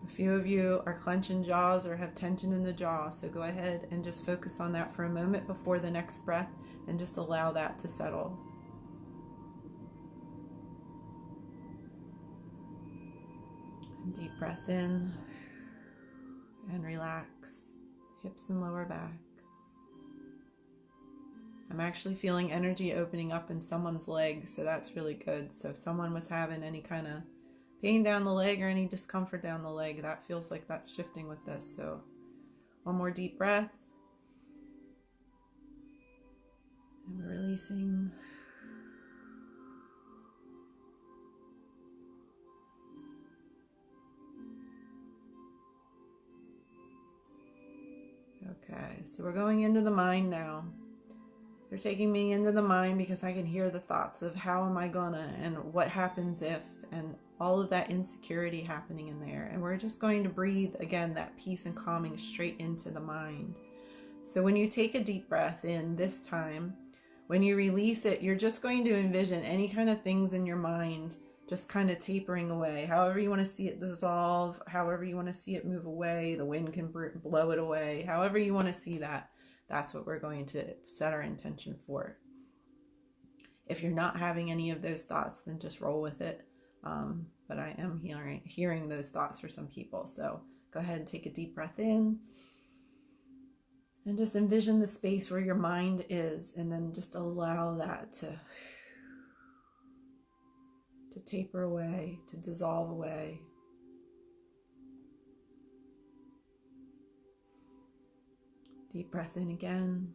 A few of you are clenching jaws or have tension in the jaw, so go ahead and just focus on that for a moment before the next breath and just allow that to settle. And deep breath in and relax, hips and lower back. I'm actually feeling energy opening up in someone's leg, so that's really good. So if someone was having any kind of pain down the leg or any discomfort down the leg, that feels like that's shifting with this. So one more deep breath. And we're releasing. Okay, so we're going into the mind now. They're taking me into the mind because I can hear the thoughts of how am I gonna and what happens if, and all of that insecurity happening in there. And we're just going to breathe again that peace and calming straight into the mind. So when you take a deep breath in this time, when you release it, you're just going to envision any kind of things in your mind just kind of tapering away. However you want to see it dissolve, however you want to see it move away, the wind can blow it away. However you want to see that, that's what we're going to set our intention for. If you're not having any of those thoughts, then just roll with it. But I am hearing those thoughts for some people. So go ahead and take a deep breath in. And just envision the space where your mind is, and then just allow that to taper away, to dissolve away. Deep breath in again.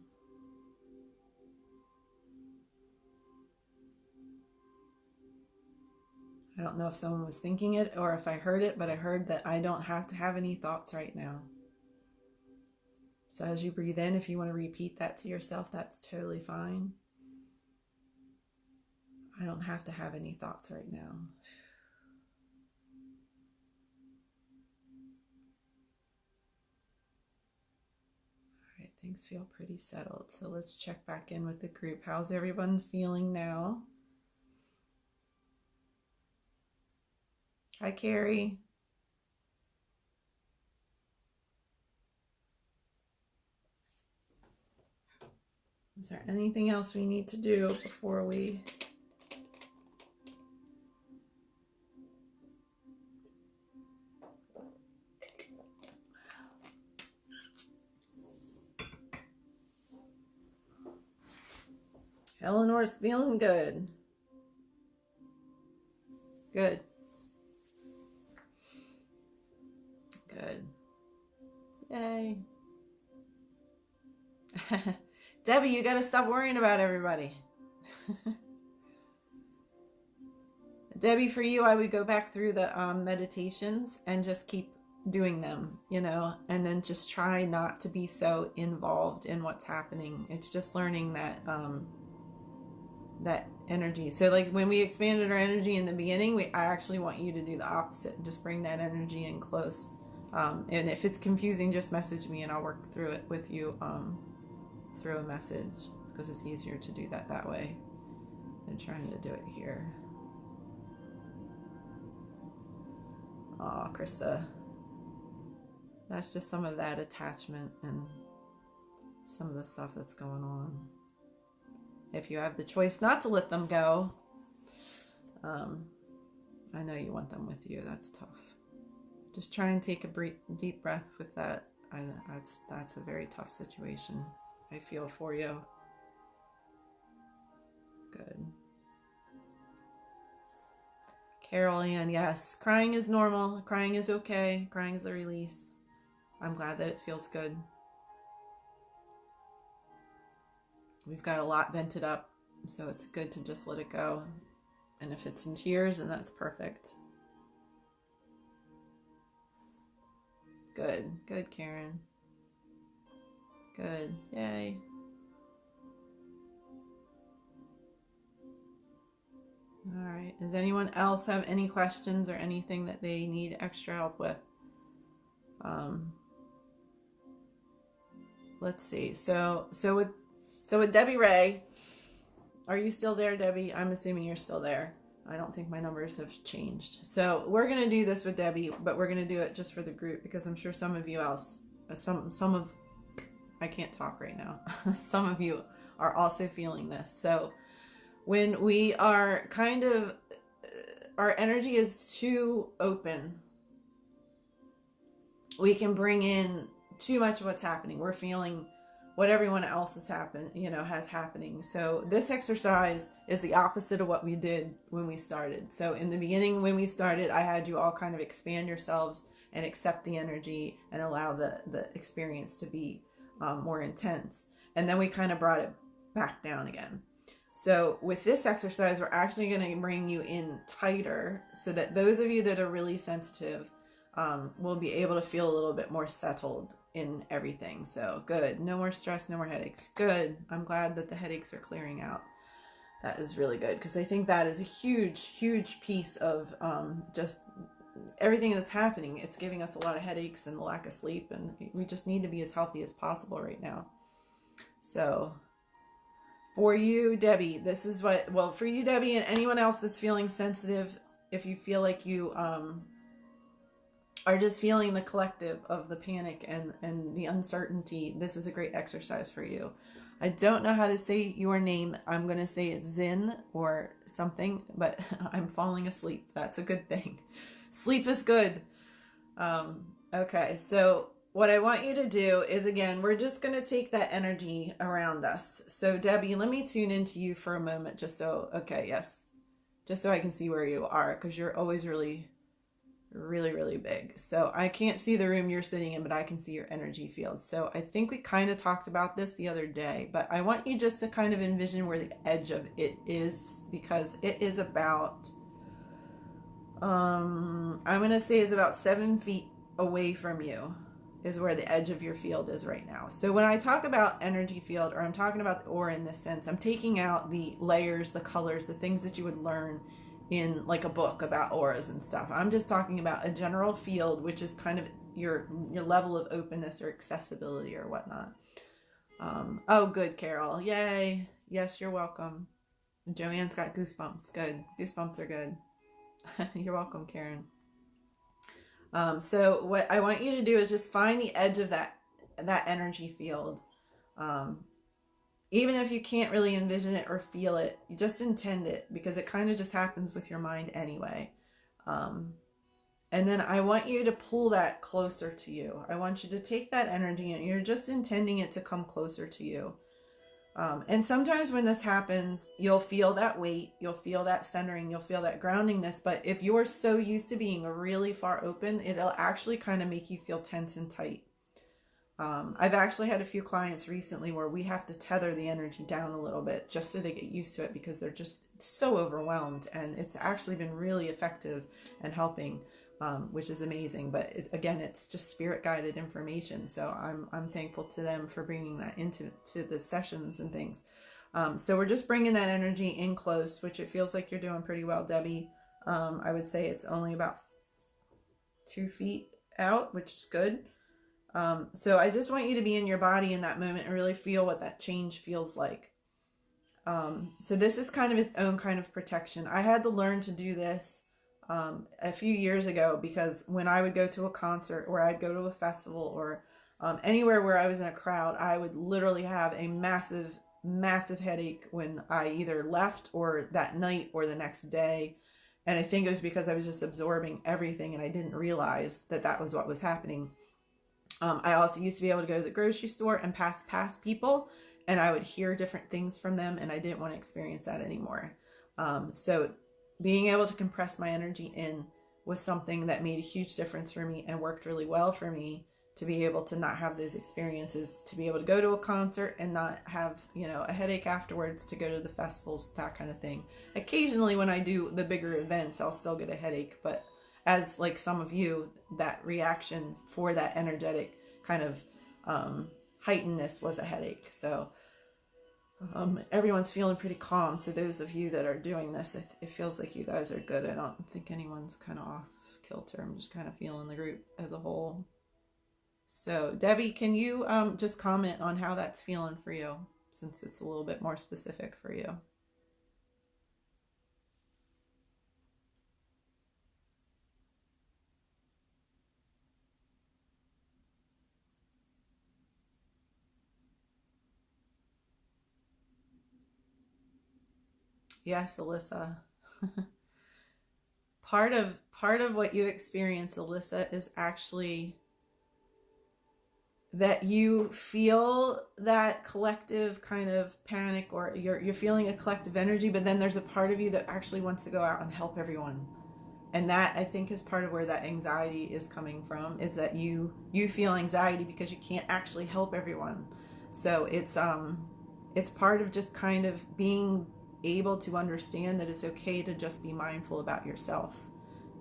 I don't know if someone was thinking it or if I heard it, but I heard that I don't have to have any thoughts right now. So as you breathe in, if you want to repeat that to yourself, that's totally fine. I don't have to have any thoughts right now. All right, things feel pretty settled. So let's check back in with the group. How's everyone feeling now? Hi, Carrie. Is there anything else we need to do before we... Eleanor's feeling good. Good. Good. Yay. Debbie, you got to stop worrying about everybody. Debbie, for you, I would go back through the meditations and just keep doing them, and then just try not to be so involved in what's happening. It's just learning that that energy. So like when we expanded our energy in the beginning, I actually want you to do the opposite and just bring that energy in close. And if it's confusing, just message me and I'll work through it with you through a message. because it's easier to do that way than trying to do it here. Oh, Krista. That's just some of that attachment and some of the stuff that's going on. If you have the choice not to let them go, I know you want them with you. That's tough. Just try and take a deep breath with that. That's a very tough situation. I feel for you. Good. Carol Ann, yes. Crying is normal. Crying is okay. Crying is a release. I'm glad that it feels good. We've got a lot vented up, so it's good to just let it go. And if it's in tears, then that's perfect. Good. Good, Karen. Good. Yay. All right. Does anyone else have any questions or anything that they need extra help with? Let's see. So with Debbie Ray, are you still there, Debbie? I'm assuming you're still there. I don't think my numbers have changed. So we're going to do this with Debbie, but we're going to do it just for the group because I'm sure some of you I can't talk right now. Some of you are also feeling this. So when we are our energy is too open, we can bring in too much of what's happening. We're feeling what everyone else has happening. So this exercise is the opposite of what we did when we started. So in the beginning, when we started, I had you all kind of expand yourselves and accept the energy and allow the experience to be more intense. And then we kind of brought it back down again. So with this exercise, we're actually going to bring you in tighter so that those of you that are really sensitive will be able to feel a little bit more settled in everything. So good. No more stress, no more headaches. Good. I'm glad that the headaches are clearing out. That is really good because I think that is a huge, huge piece of just everything that's happening. It's giving us a lot of headaches and lack of sleep, and we just need to be as healthy as possible right now. So for you, Debbie, for you, Debbie, and anyone else that's feeling sensitive, if you feel like you are just feeling the collective of the panic and the uncertainty, this is a great exercise for you. I don't know how to say your name. I'm going to say it's Zin or something, but I'm falling asleep. That's a good thing. Sleep is good. Okay, so what I want you to do is, again, we're just going to take that energy around us. So Debbie, let me tune into you for a moment just so I can see where you are, because you're always really, really, really big. So I can't see the room you're sitting in, but I can see your energy field. So I think we kind of talked about this the other day, but I want you just to kind of envision where the edge of it is, because it is about, I'm going to say is about 7 feet away from you is where the edge of your field is right now. So when I talk about energy field, or I'm talking about the aura in this sense, I'm taking out the layers, the colors, the things that you would learn in like a book about auras and stuff. I'm just talking about a general field, which is kind of your level of openness or accessibility or whatnot. Oh, good, Carol. Yay. Yes, you're welcome. Joanne's got goosebumps. Good. Goosebumps are good. You're welcome, Karen. So what I want you to do is just find the edge of that energy field. Even if you can't really envision it or feel it, you just intend it, because it kind of just happens with your mind anyway. And then I want you to pull that closer to you. I want you to take that energy and you're just intending it to come closer to you. And sometimes when this happens, you'll feel that weight, you'll feel that centering, you'll feel that groundingness. But if you're so used to being really far open, it'll actually kind of make you feel tense and tight. I've actually had a few clients recently where we have to tether the energy down a little bit just so they get used to it, because they're just so overwhelmed, and it's actually been really effective and helping, which is amazing. But again, it's just spirit guided information. So I'm thankful to them for bringing that into the sessions and things. So we're just bringing that energy in close, which it feels like you're doing pretty well, Debbie. I would say it's only about 2 feet out, which is good. So I just want you to be in your body in that moment and really feel what that change feels like. So this is kind of its own kind of protection. I had to learn to do this a few years ago, because when I would go to a concert, or I'd go to a festival, or anywhere where I was in a crowd, I would literally have a massive, massive headache when I either left, or that night, or the next day. And I think it was because I was just absorbing everything, and I didn't realize that that was what was happening. I also used to be able to go to the grocery store and pass past people, and I would hear different things from them, and I didn't want to experience that anymore. So being able to compress my energy in was something that made a huge difference for me and worked really well for me, to be able to not have those experiences, to be able to go to a concert and not have, you know, a headache afterwards, to go to the festivals, that kind of thing. Occasionally when I do the bigger events, I'll still get a headache, but as like some of you, that reaction for that energetic kind of heightenedness was a headache. So everyone's feeling pretty calm. So those of you that are doing this, it feels like you guys are good. I don't think anyone's kind of off kilter. I'm just kind of feeling the group as a whole. So Debbie, can you just comment on how that's feeling for you, since it's a little bit more specific for you? Yes, Alyssa. Part of what you experience, Alyssa, is actually that you feel that collective kind of panic, or you're feeling a collective energy, but then there's a part of you that actually wants to go out and help everyone. And that, I think, is part of where that anxiety is coming from, is that you feel anxiety because you can't actually help everyone. So it's part of just kind of being able to understand that it's okay to just be mindful about yourself,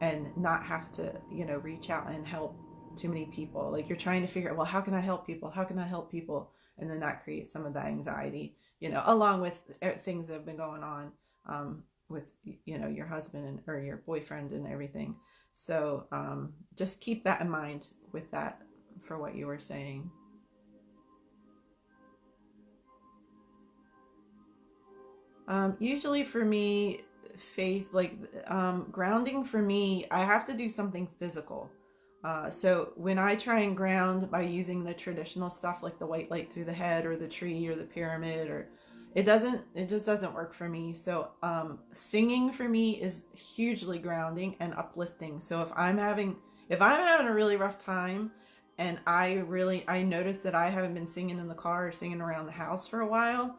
and not have to, you know, reach out and help too many people. Like, you're trying to figure out, well, how can I help people? How can I help people? And then that creates some of that anxiety, you know, along with things that have been going on with, you know, your husband or your boyfriend and everything. So just keep that in mind with that, for what you were saying. Usually for me, faith, like grounding for me, I have to do something physical. So when I try and ground by using the traditional stuff like the white light through the head, or the tree, or the pyramid, or it just doesn't work for me. So singing for me is hugely grounding and uplifting. So if I'm having a really rough time, and I notice that I haven't been singing in the car or singing around the house for a while,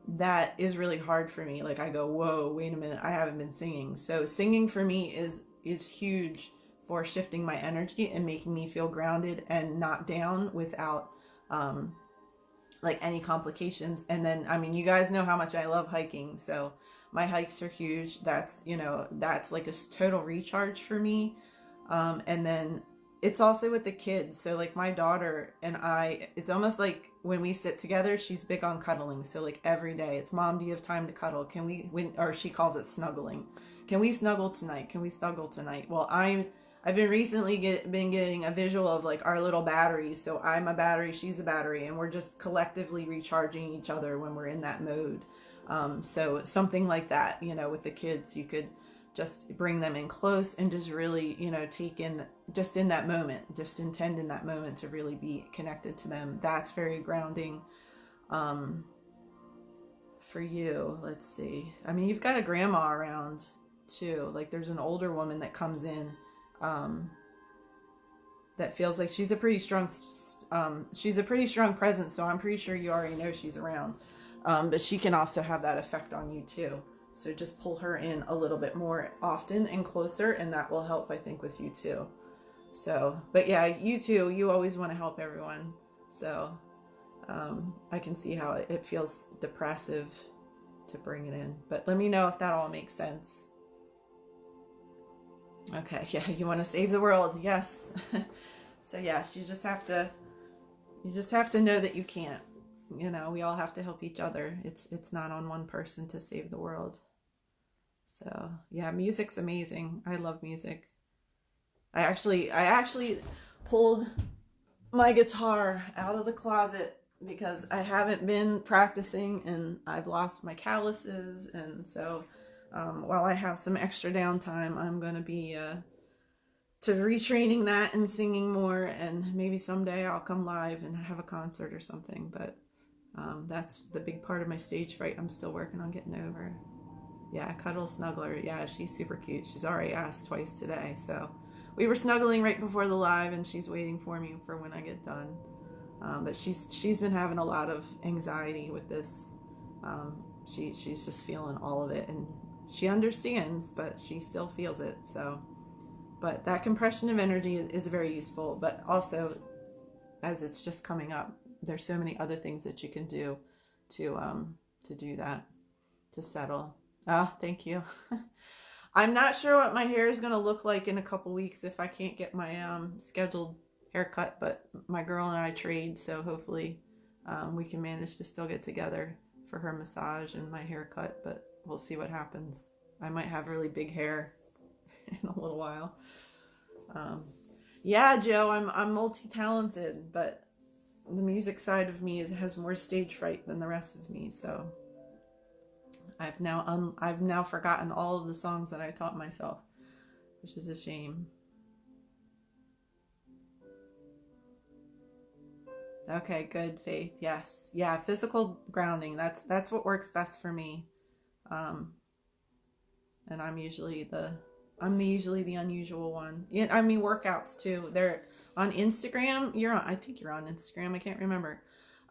that is really hard for me. Like, I go, whoa, wait a minute, I haven't been singing. So singing for me is huge for shifting my energy and making me feel grounded and not down without like any complications. And then, I mean, you guys know how much I love hiking, so my hikes are huge. That's, you know, that's like a total recharge for me. And then it's also with the kids. So like my daughter and I, it's almost like when we sit together, she's big on cuddling. So like every day it's, Mom, do you have time to cuddle? Can we, or she calls it snuggling. Can we snuggle tonight? Can we snuggle tonight? Well, I've been recently been getting a visual of like our little batteries. So I'm a battery, she's a battery, and we're just collectively recharging each other when we're in that mode. So something like that, you know, with the kids, you could just bring them in close and just really, you know, take in, just in that moment, just intend in that moment to really be connected to them. That's very grounding. For you, let's see. I mean, you've got a grandma around too. Like, there's an older woman that comes in, um, that feels like she's a pretty strong presence. So I'm pretty sure you already know she's around. But she can also have that effect on you too. So just pull her in a little bit more often and closer, and that will help, I think, with you too. So, but yeah, you too, you always want to help everyone. So I can see how it feels depressive to bring it in. But let me know if that all makes sense. Okay, yeah, you want to save the world. Yes. So yes, you just have to know that you can't. You know, we all have to help each other. It's not on one person to save the world. So yeah, music's amazing. I love music. I actually pulled my guitar out of the closet because I haven't been practicing and I've lost my calluses. And so while I have some extra downtime, I'm going to be to retraining that and singing more. And maybe someday I'll come live and have a concert or something. But that's the big part of my stage fright I'm still working on getting over. Yeah, Cuddle Snuggler. Yeah, she's super cute. She's already asked twice today. So we were snuggling right before the live, and she's waiting for me for when I get done. But she's been having a lot of anxiety with this. She's just feeling all of it, and she understands, but she still feels it. So, but that compression of energy is very useful. But also, as it's just coming up, there's so many other things that you can do to do that, to settle. Oh, thank you. I'm not sure what my hair is going to look like in a couple weeks if I can't get my scheduled haircut, but my girl and I trade, so hopefully we can manage to still get together for her massage and my haircut, but we'll see what happens. I might have really big hair in a little while. Yeah, Joe, I'm multi-talented, but the music side of me has more stage fright than the rest of me, so I've now forgotten all of the songs that I taught myself, which is a shame. Okay, good, Faith. Yes. Yeah, physical grounding. That's what works best for me. Um and I'm usually the unusual one. Yeah, I mean workouts too. They're on Instagram. I think you're on Instagram. I can't remember.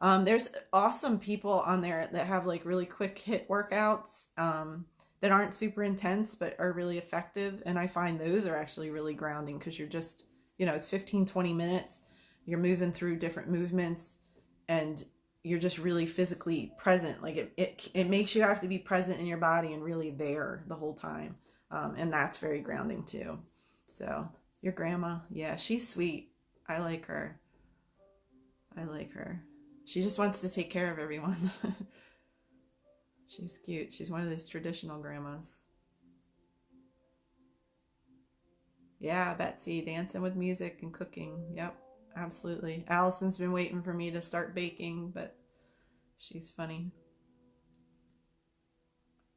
There's awesome people on there that have like really quick hit workouts that aren't super intense but are really effective. And I find those are actually really grounding because you're just, it's 15-20 minutes. You're moving through different movements and you're just really physically present. Like it makes you have to be present in your body and really there the whole time. And that's very grounding too. So your grandma, yeah, she's sweet. I like her. She just wants to take care of everyone. She's cute. She's one of those traditional grandmas. Yeah, Betsy, dancing with music and cooking. Yep, absolutely. Allison's been waiting for me to start baking, but she's funny.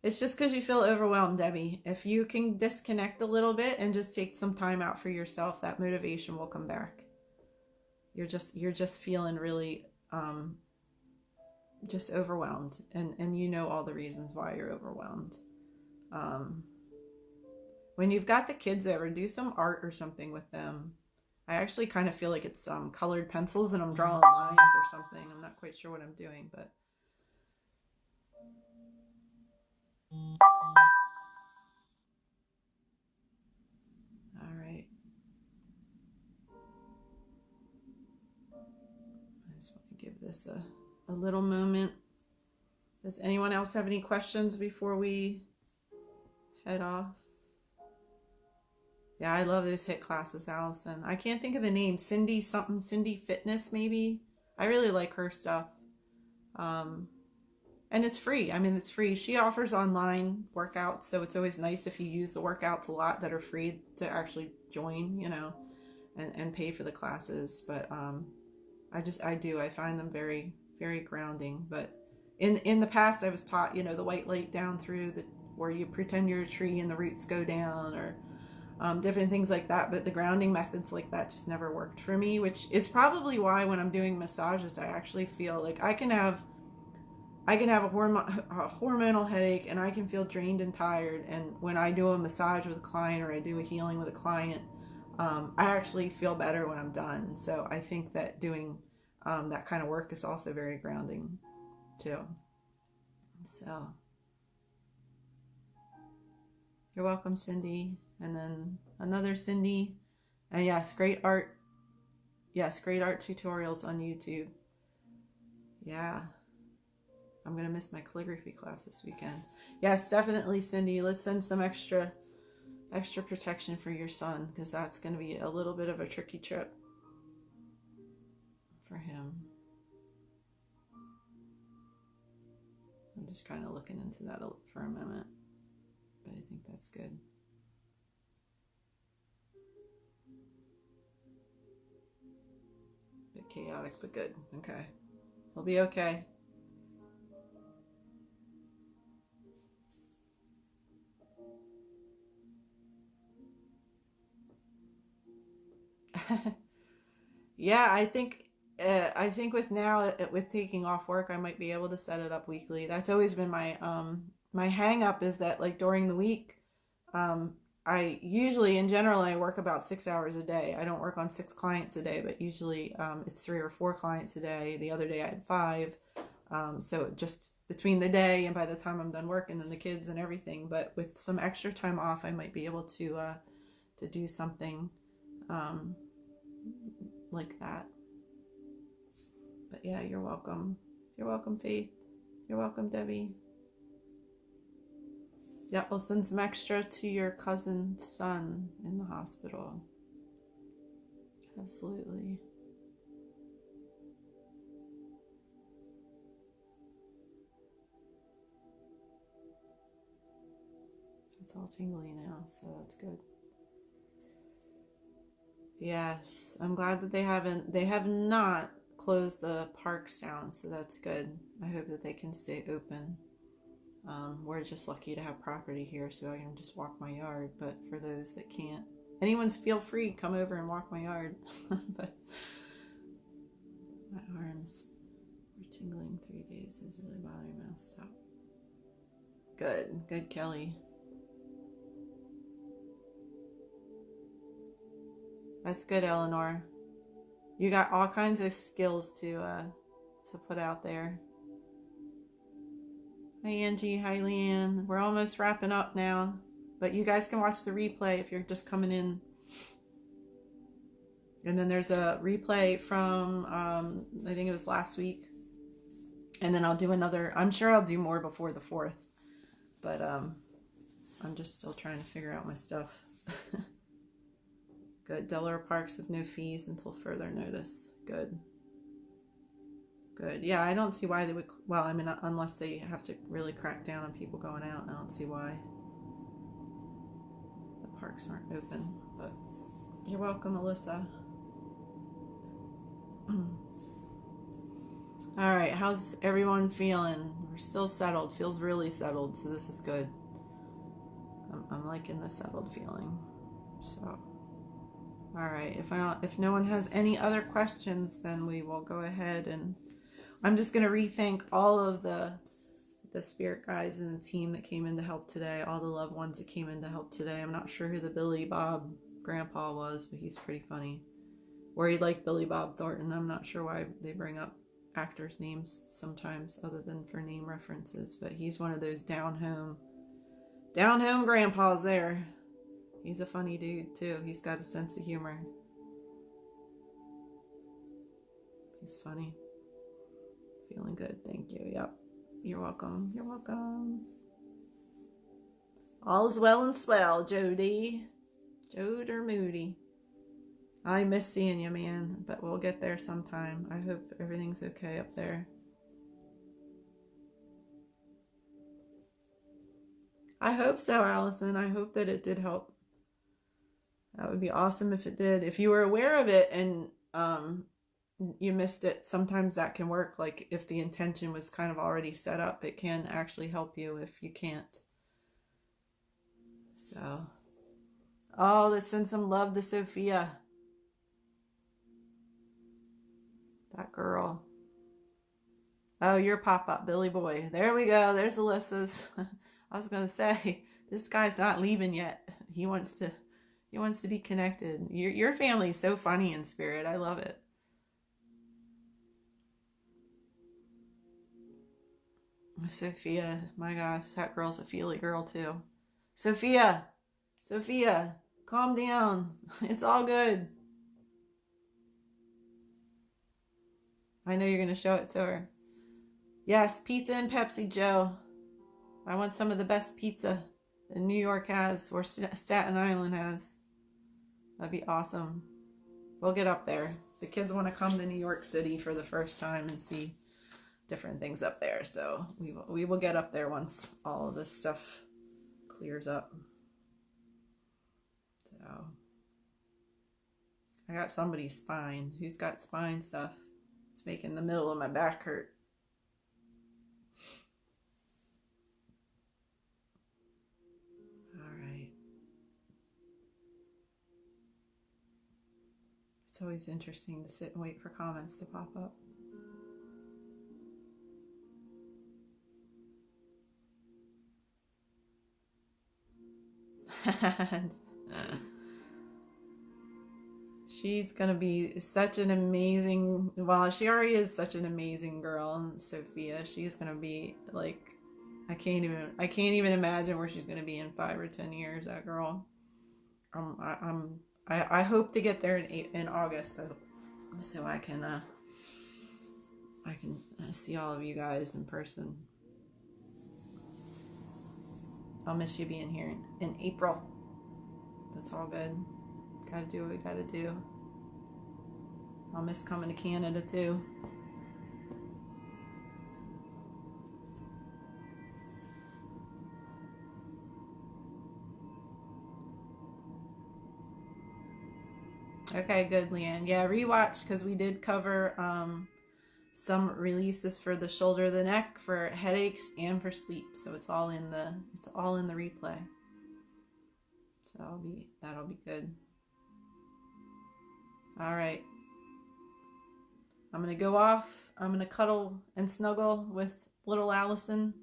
It's just because you feel overwhelmed, Debbie. If you can disconnect a little bit and just take some time out for yourself, that motivation will come back. You're just feeling really just overwhelmed, and you know all the reasons why you're overwhelmed. When you've got the kids over, do some art or something with them. I actually kind of feel like it's colored pencils and I'm drawing lines or something. I'm not quite sure what I'm doing, but all right. I just want to give this a little moment. Does anyone else have any questions before we head off? Yeah, I love those HIIT classes, Allison. I can't think of the name. Cindy something, Cindy Fitness maybe. I really like her stuff. And it's free. I mean, it's free. She offers online workouts, so it's always nice if you use the workouts a lot that are free to actually join, and pay for the classes. But I find them very, very grounding. But in the past, I was taught, the white light down through where you pretend you're a tree and the roots go down, or different things like that. But the grounding methods like that just never worked for me, which it's probably why when I'm doing massages, I actually feel like I can have a hormonal headache and I can feel drained and tired. And when I do a massage with a client or I do a healing with a client, I actually feel better when I'm done. So I think that doing that kind of work is also very grounding too. So you're welcome, Cindy. And then another Cindy. And yes, great art. Yes, great art tutorials on YouTube. Yeah. I'm going to miss my calligraphy class this weekend. Yes, definitely, Cindy. Let's send some extra protection for your son, because that's going to be a little bit of a tricky trip for him. I'm just kind of looking into that for a moment, but I think that's good. Bit chaotic, but good. Okay. He'll be okay. Yeah, I think with now with taking off work, I might be able to set it up weekly. That's always been my hang up, is that like during the week, um I usually, in general, I work about 6 hours a day. I don't work on 6 clients a day, but usually it's 3 or 4 clients a day. The other day I had 5. So just between the day and by the time I'm done working and the kids and everything, but with some extra time off, I might be able to do something um like that. But yeah, you're welcome. You're welcome, Faith. You're welcome, Debbie. Yeah, we'll send some extra to your cousin's son in the hospital. Absolutely. It's all tingly now, so that's good. Yes, I'm glad that they have not closed the parks down, so that's good. I hope that they can stay open. We're just lucky to have property here, so I can just walk my yard. But for those that can't, anyone's feel free, come over and walk my yard. But my arms were tingling 3 days. It's really bothering me. I'll stop. Good, Kelly. That's good, Eleanor. You got all kinds of skills to put out there. Hi, Angie. Hi, Leanne. We're almost wrapping up now, but you guys can watch the replay if you're just coming in. And then there's a replay from I think it was last week, and then I'll do another. I'm sure I'll do more before the 4th, but I'm just still trying to figure out my stuff. Good. Delaware Parks have no fees until further notice. Good. Yeah, I don't see why they would. Well, I mean, unless they have to really crack down on people going out, I don't see why the parks aren't open. But you're welcome, Alyssa. All right, how's everyone feeling? We're still settled. Feels really settled, so this is good. I'm liking the settled feeling. So. All right, if no one has any other questions, then we will go ahead, and I'm just going to re-thank all of the spirit guides and the team that came in to help today, all the loved ones that came in to help today. I'm not sure who the Billy Bob grandpa was, but he's pretty funny. Or he liked Billy Bob Thornton. I'm not sure why they bring up actors' names sometimes other than for name references, but he's one of those down home grandpas there. He's a funny dude, too. He's got a sense of humor. He's funny. Feeling good. Thank you. Yep. You're welcome. You're welcome. All is well and swell, Jody. Jode or Moody. I miss seeing you, man, but we'll get there sometime. I hope everything's okay up there. I hope so, Allison. I hope that it did help. That would be awesome if it did. If you were aware of it and you missed it, sometimes that can work. Like if the intention was kind of already set up, it can actually help you if you can't. So, oh, let's send some love to Sophia. That girl. Oh, your pop-up, Billy Boy. There we go. There's Alyssa's. I was going to say, this guy's not leaving yet. He wants to be connected. Your family's so funny in spirit. I love it. Sophia, my gosh, that girl's a feely girl too. Sophia, calm down. It's all good. I know you're going to show it to her. Yes, pizza and Pepsi, Joe. I want some of the best pizza that New York has, or Staten Island has. That'd be awesome. We'll get up there. The kids want to come to New York City for the first time and see different things up there. So we will get up there once all of this stuff clears up. So I got somebody's spine. Who's got spine stuff? It's making the middle of my back hurt. All right. It's always interesting to sit and wait for comments to pop up. She's gonna be such an amazing, well, she already is such an amazing girl, Sophia. She's gonna be like, I can't even imagine where she's gonna be in 5 or 10 years. That girl. I hope to get there in August, so I can see all of you guys in person. I'll miss you being here in April. That's all good. Gotta do what we gotta do. I'll miss coming to Canada too. Okay, good, Leanne. Yeah, rewatch, because we did cover some releases for the shoulder, the neck, for headaches, and for sleep. So it's all in the replay. So that'll be good. All right. I'm gonna go off. I'm gonna cuddle and snuggle with little Allison,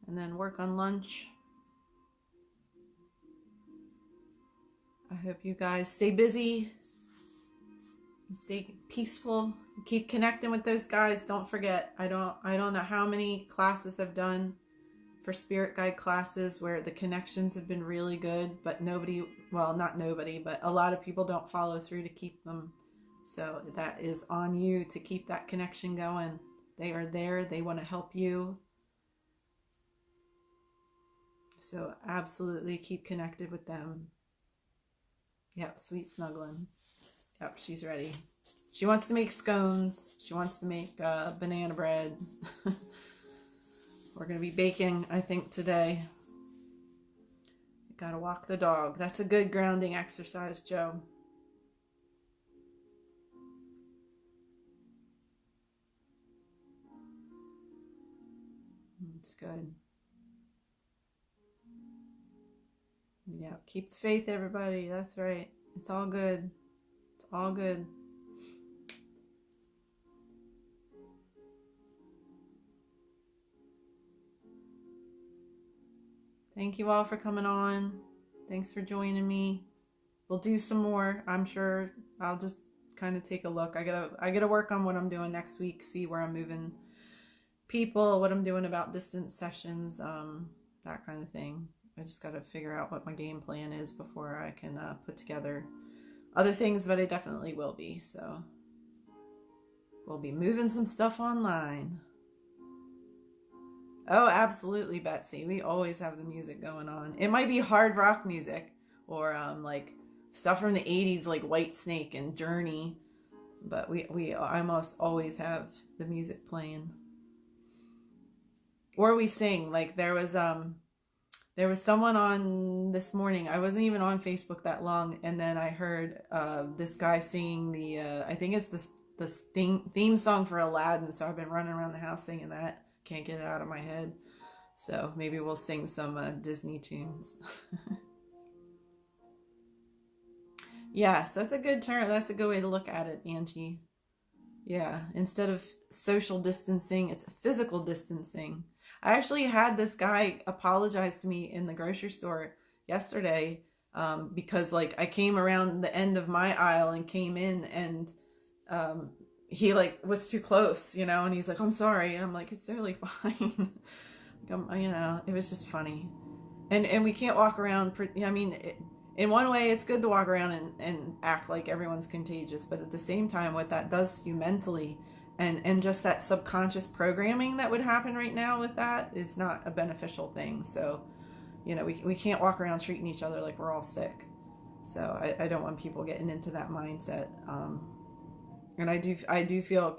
and then work on lunch. I hope you guys stay busy, stay peaceful, keep connecting with those guides. Don't forget, I don't know how many classes I've done for spirit guide classes where the connections have been really good, but not nobody, but a lot of people don't follow through to keep them. So that is on you to keep that connection going. They are there. They want to help you. So absolutely keep connected with them. Yep, sweet snuggling. Yep, she's ready. She wants to make scones. She wants to make banana bread. We're going to be baking, I think, today. Gotta walk the dog. That's a good grounding exercise, Joe. It's good. Yeah, keep the faith, everybody. That's right. It's all good. It's all good. Thank you all for coming on. Thanks for joining me. We'll do some more. I'm sure I'll just kind of take a look. I gotta work on what I'm doing next week, see where I'm moving people, what I'm doing about distance sessions, that kind of thing. I just gotta figure out what my game plan is before I can put together other things, but I definitely will be. So we'll be moving some stuff online. Oh, absolutely, Betsy. We always have the music going on. It might be hard rock music or like stuff from the 80s like Whitesnake and Journey, but we almost always have the music playing. Or we sing. Like there was someone on this morning. I wasn't even on Facebook that long, and then I heard this guy singing the I think it's this theme song for Aladdin. So I've been running around the house singing that. Can't get it out of my head. So maybe we'll sing some Disney tunes. Yes, that's a good term. That's a good way to look at it, Angie. Yeah, instead of social distancing, it's physical distancing. I actually had this guy apologize to me in the grocery store yesterday because like I came around the end of my aisle and came in, and he like was too close, and he's like, I'm sorry. And I'm like, it's totally fine. It was just funny. And we can't walk around. I mean, in one way, it's good to walk around and act like everyone's contagious. But at the same time, what that does to you mentally and just that subconscious programming that would happen right now with that is not a beneficial thing. So, we can't walk around treating each other like we're all sick. So I don't want people getting into that mindset. And I do feel,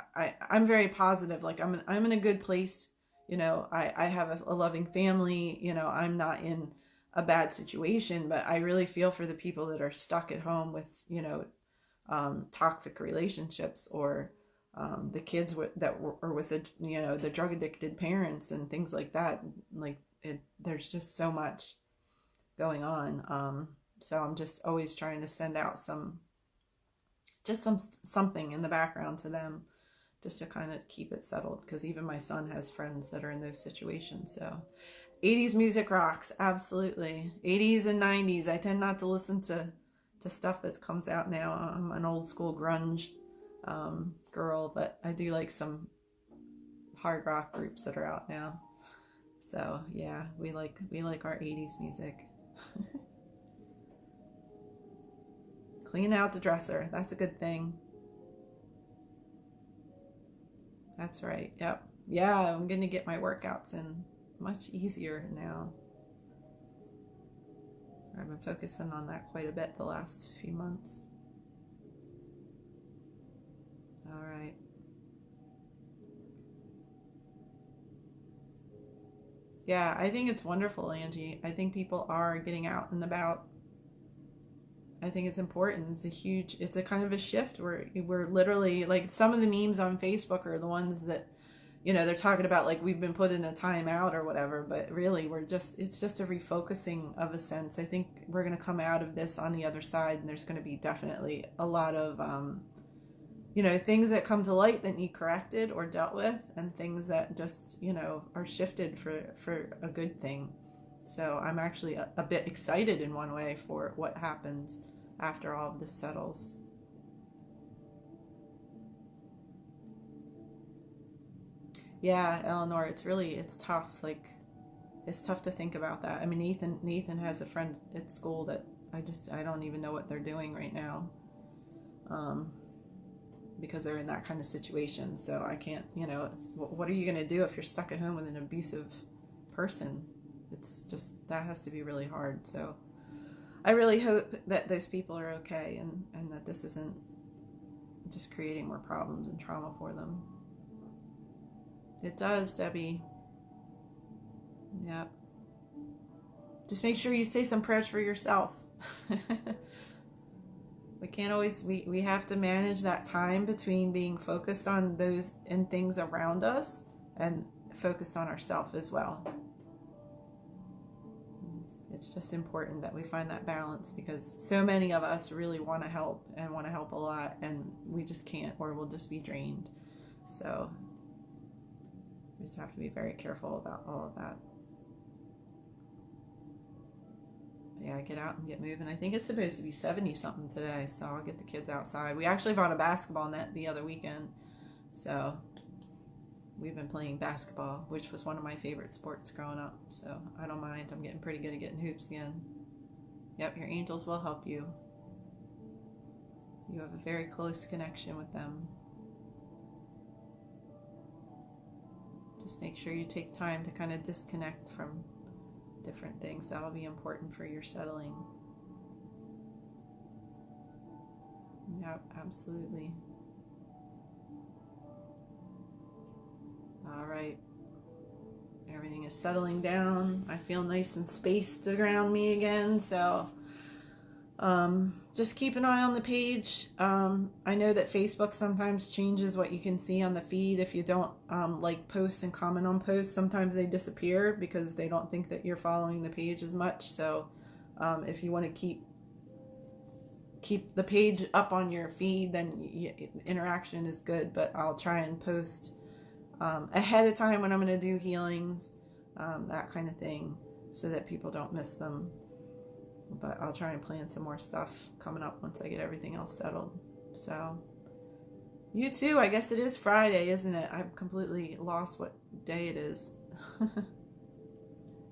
I'm very positive. Like I'm in a good place. I have a loving family. I'm not in a bad situation, but I really feel for the people that are stuck at home with, toxic relationships or the kids are with the, the drug addicted parents and things like that. Like there's just so much going on. So I'm just always trying to send out something in the background to them, just to kind of keep it settled, because even my son has friends that are in those situations. So 80s music rocks, absolutely. 80s and 90s. I tend not to listen to stuff that comes out now. I'm an old school grunge girl, but I do like some hard rock groups that are out now. So yeah, we like our 80s music. Clean out the dresser. That's a good thing. That's right. Yep. Yeah, I'm going to get my workouts in much easier now. I've been focusing on that quite a bit the last few months. All right. Yeah, I think it's wonderful, Angie. I think people are getting out and about. I think it's important. It's a kind of a shift where we're literally, like, some of the memes on Facebook are the ones that, they're talking about like we've been put in a timeout or whatever, but really it's just a refocusing of a sense. I think we're going to come out of this on the other side, and there's going to be definitely a lot of, things that come to light that need corrected or dealt with, and things that just, are shifted for a good thing. So I'm actually a bit excited in one way for what happens after all of this settles. Yeah, Eleanor, it's tough. Like, it's tough to think about that. I mean, Nathan has a friend at school that I don't even know what they're doing right now. Because they're in that kind of situation. So I can't, what are you going to do if you're stuck at home with an abusive person? It's just, that has to be really hard. So I really hope that those people are okay, and that this isn't just creating more problems and trauma for them. It does, Debbie. Yep. Just make sure you say some prayers for yourself. We can't always, we have to manage that time between being focused on those and things around us and focused on ourselves as well. It's just important that we find that balance, because so many of us really want to help and want to help a lot, and we just can't, or we'll just be drained. So we just have to be very careful about all of that. Yeah, get out and get moving. I think it's supposed to be 70 something today, so I'll get the kids outside. We actually bought a basketball net the other weekend, so we've been playing basketball, which was one of my favorite sports growing up. So I don't mind. I'm getting pretty good at getting hoops again. Yep, your angels will help you. You have a very close connection with them. Just make sure you take time to kind of disconnect from different things. That'll be important for your settling. Yep, absolutely. All right. Everything is settling down. I feel nice and spaced around me again. So just keep an eye on the page. I know that Facebook sometimes changes what you can see on the feed. If you don't like posts and comment on posts, sometimes they disappear because they don't think that you're following the page as much. So if you want to keep the page up on your feed, then interaction is good. But I'll try and post ahead of time when I'm going to do healings, that kind of thing, so that people don't miss them. But I'll try and plan some more stuff coming up once I get everything else settled. So you too. I guess it is Friday, isn't it? I've completely lost what day it is.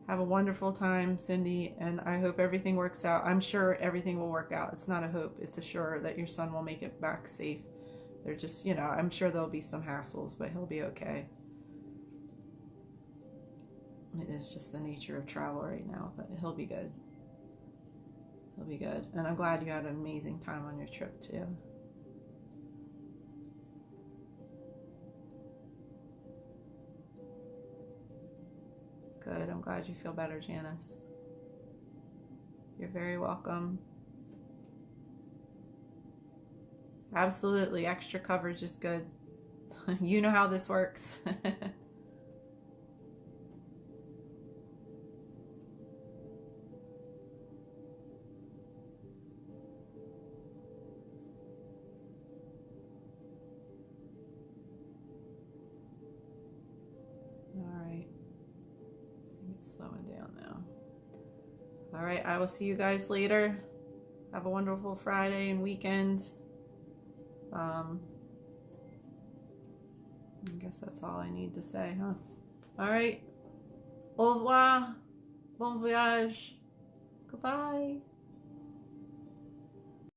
Have a wonderful time, Cindy, and I hope everything works out. I'm sure everything will work out. It's not a hope, it's a sure that your son will make it back safe. They're just, I'm sure there'll be some hassles, but he'll be okay. It is just the nature of travel right now, but he'll be good. He'll be good. And I'm glad you had an amazing time on your trip too. Good. I'm glad you feel better, Janice. You're very welcome. Absolutely. Extra coverage is good. You know how this works. All right. I think it's slowing down now. All right, I will see you guys later. Have a wonderful Friday and weekend. I guess that's all I need to say, huh? All right. Au revoir. Bon voyage. Goodbye.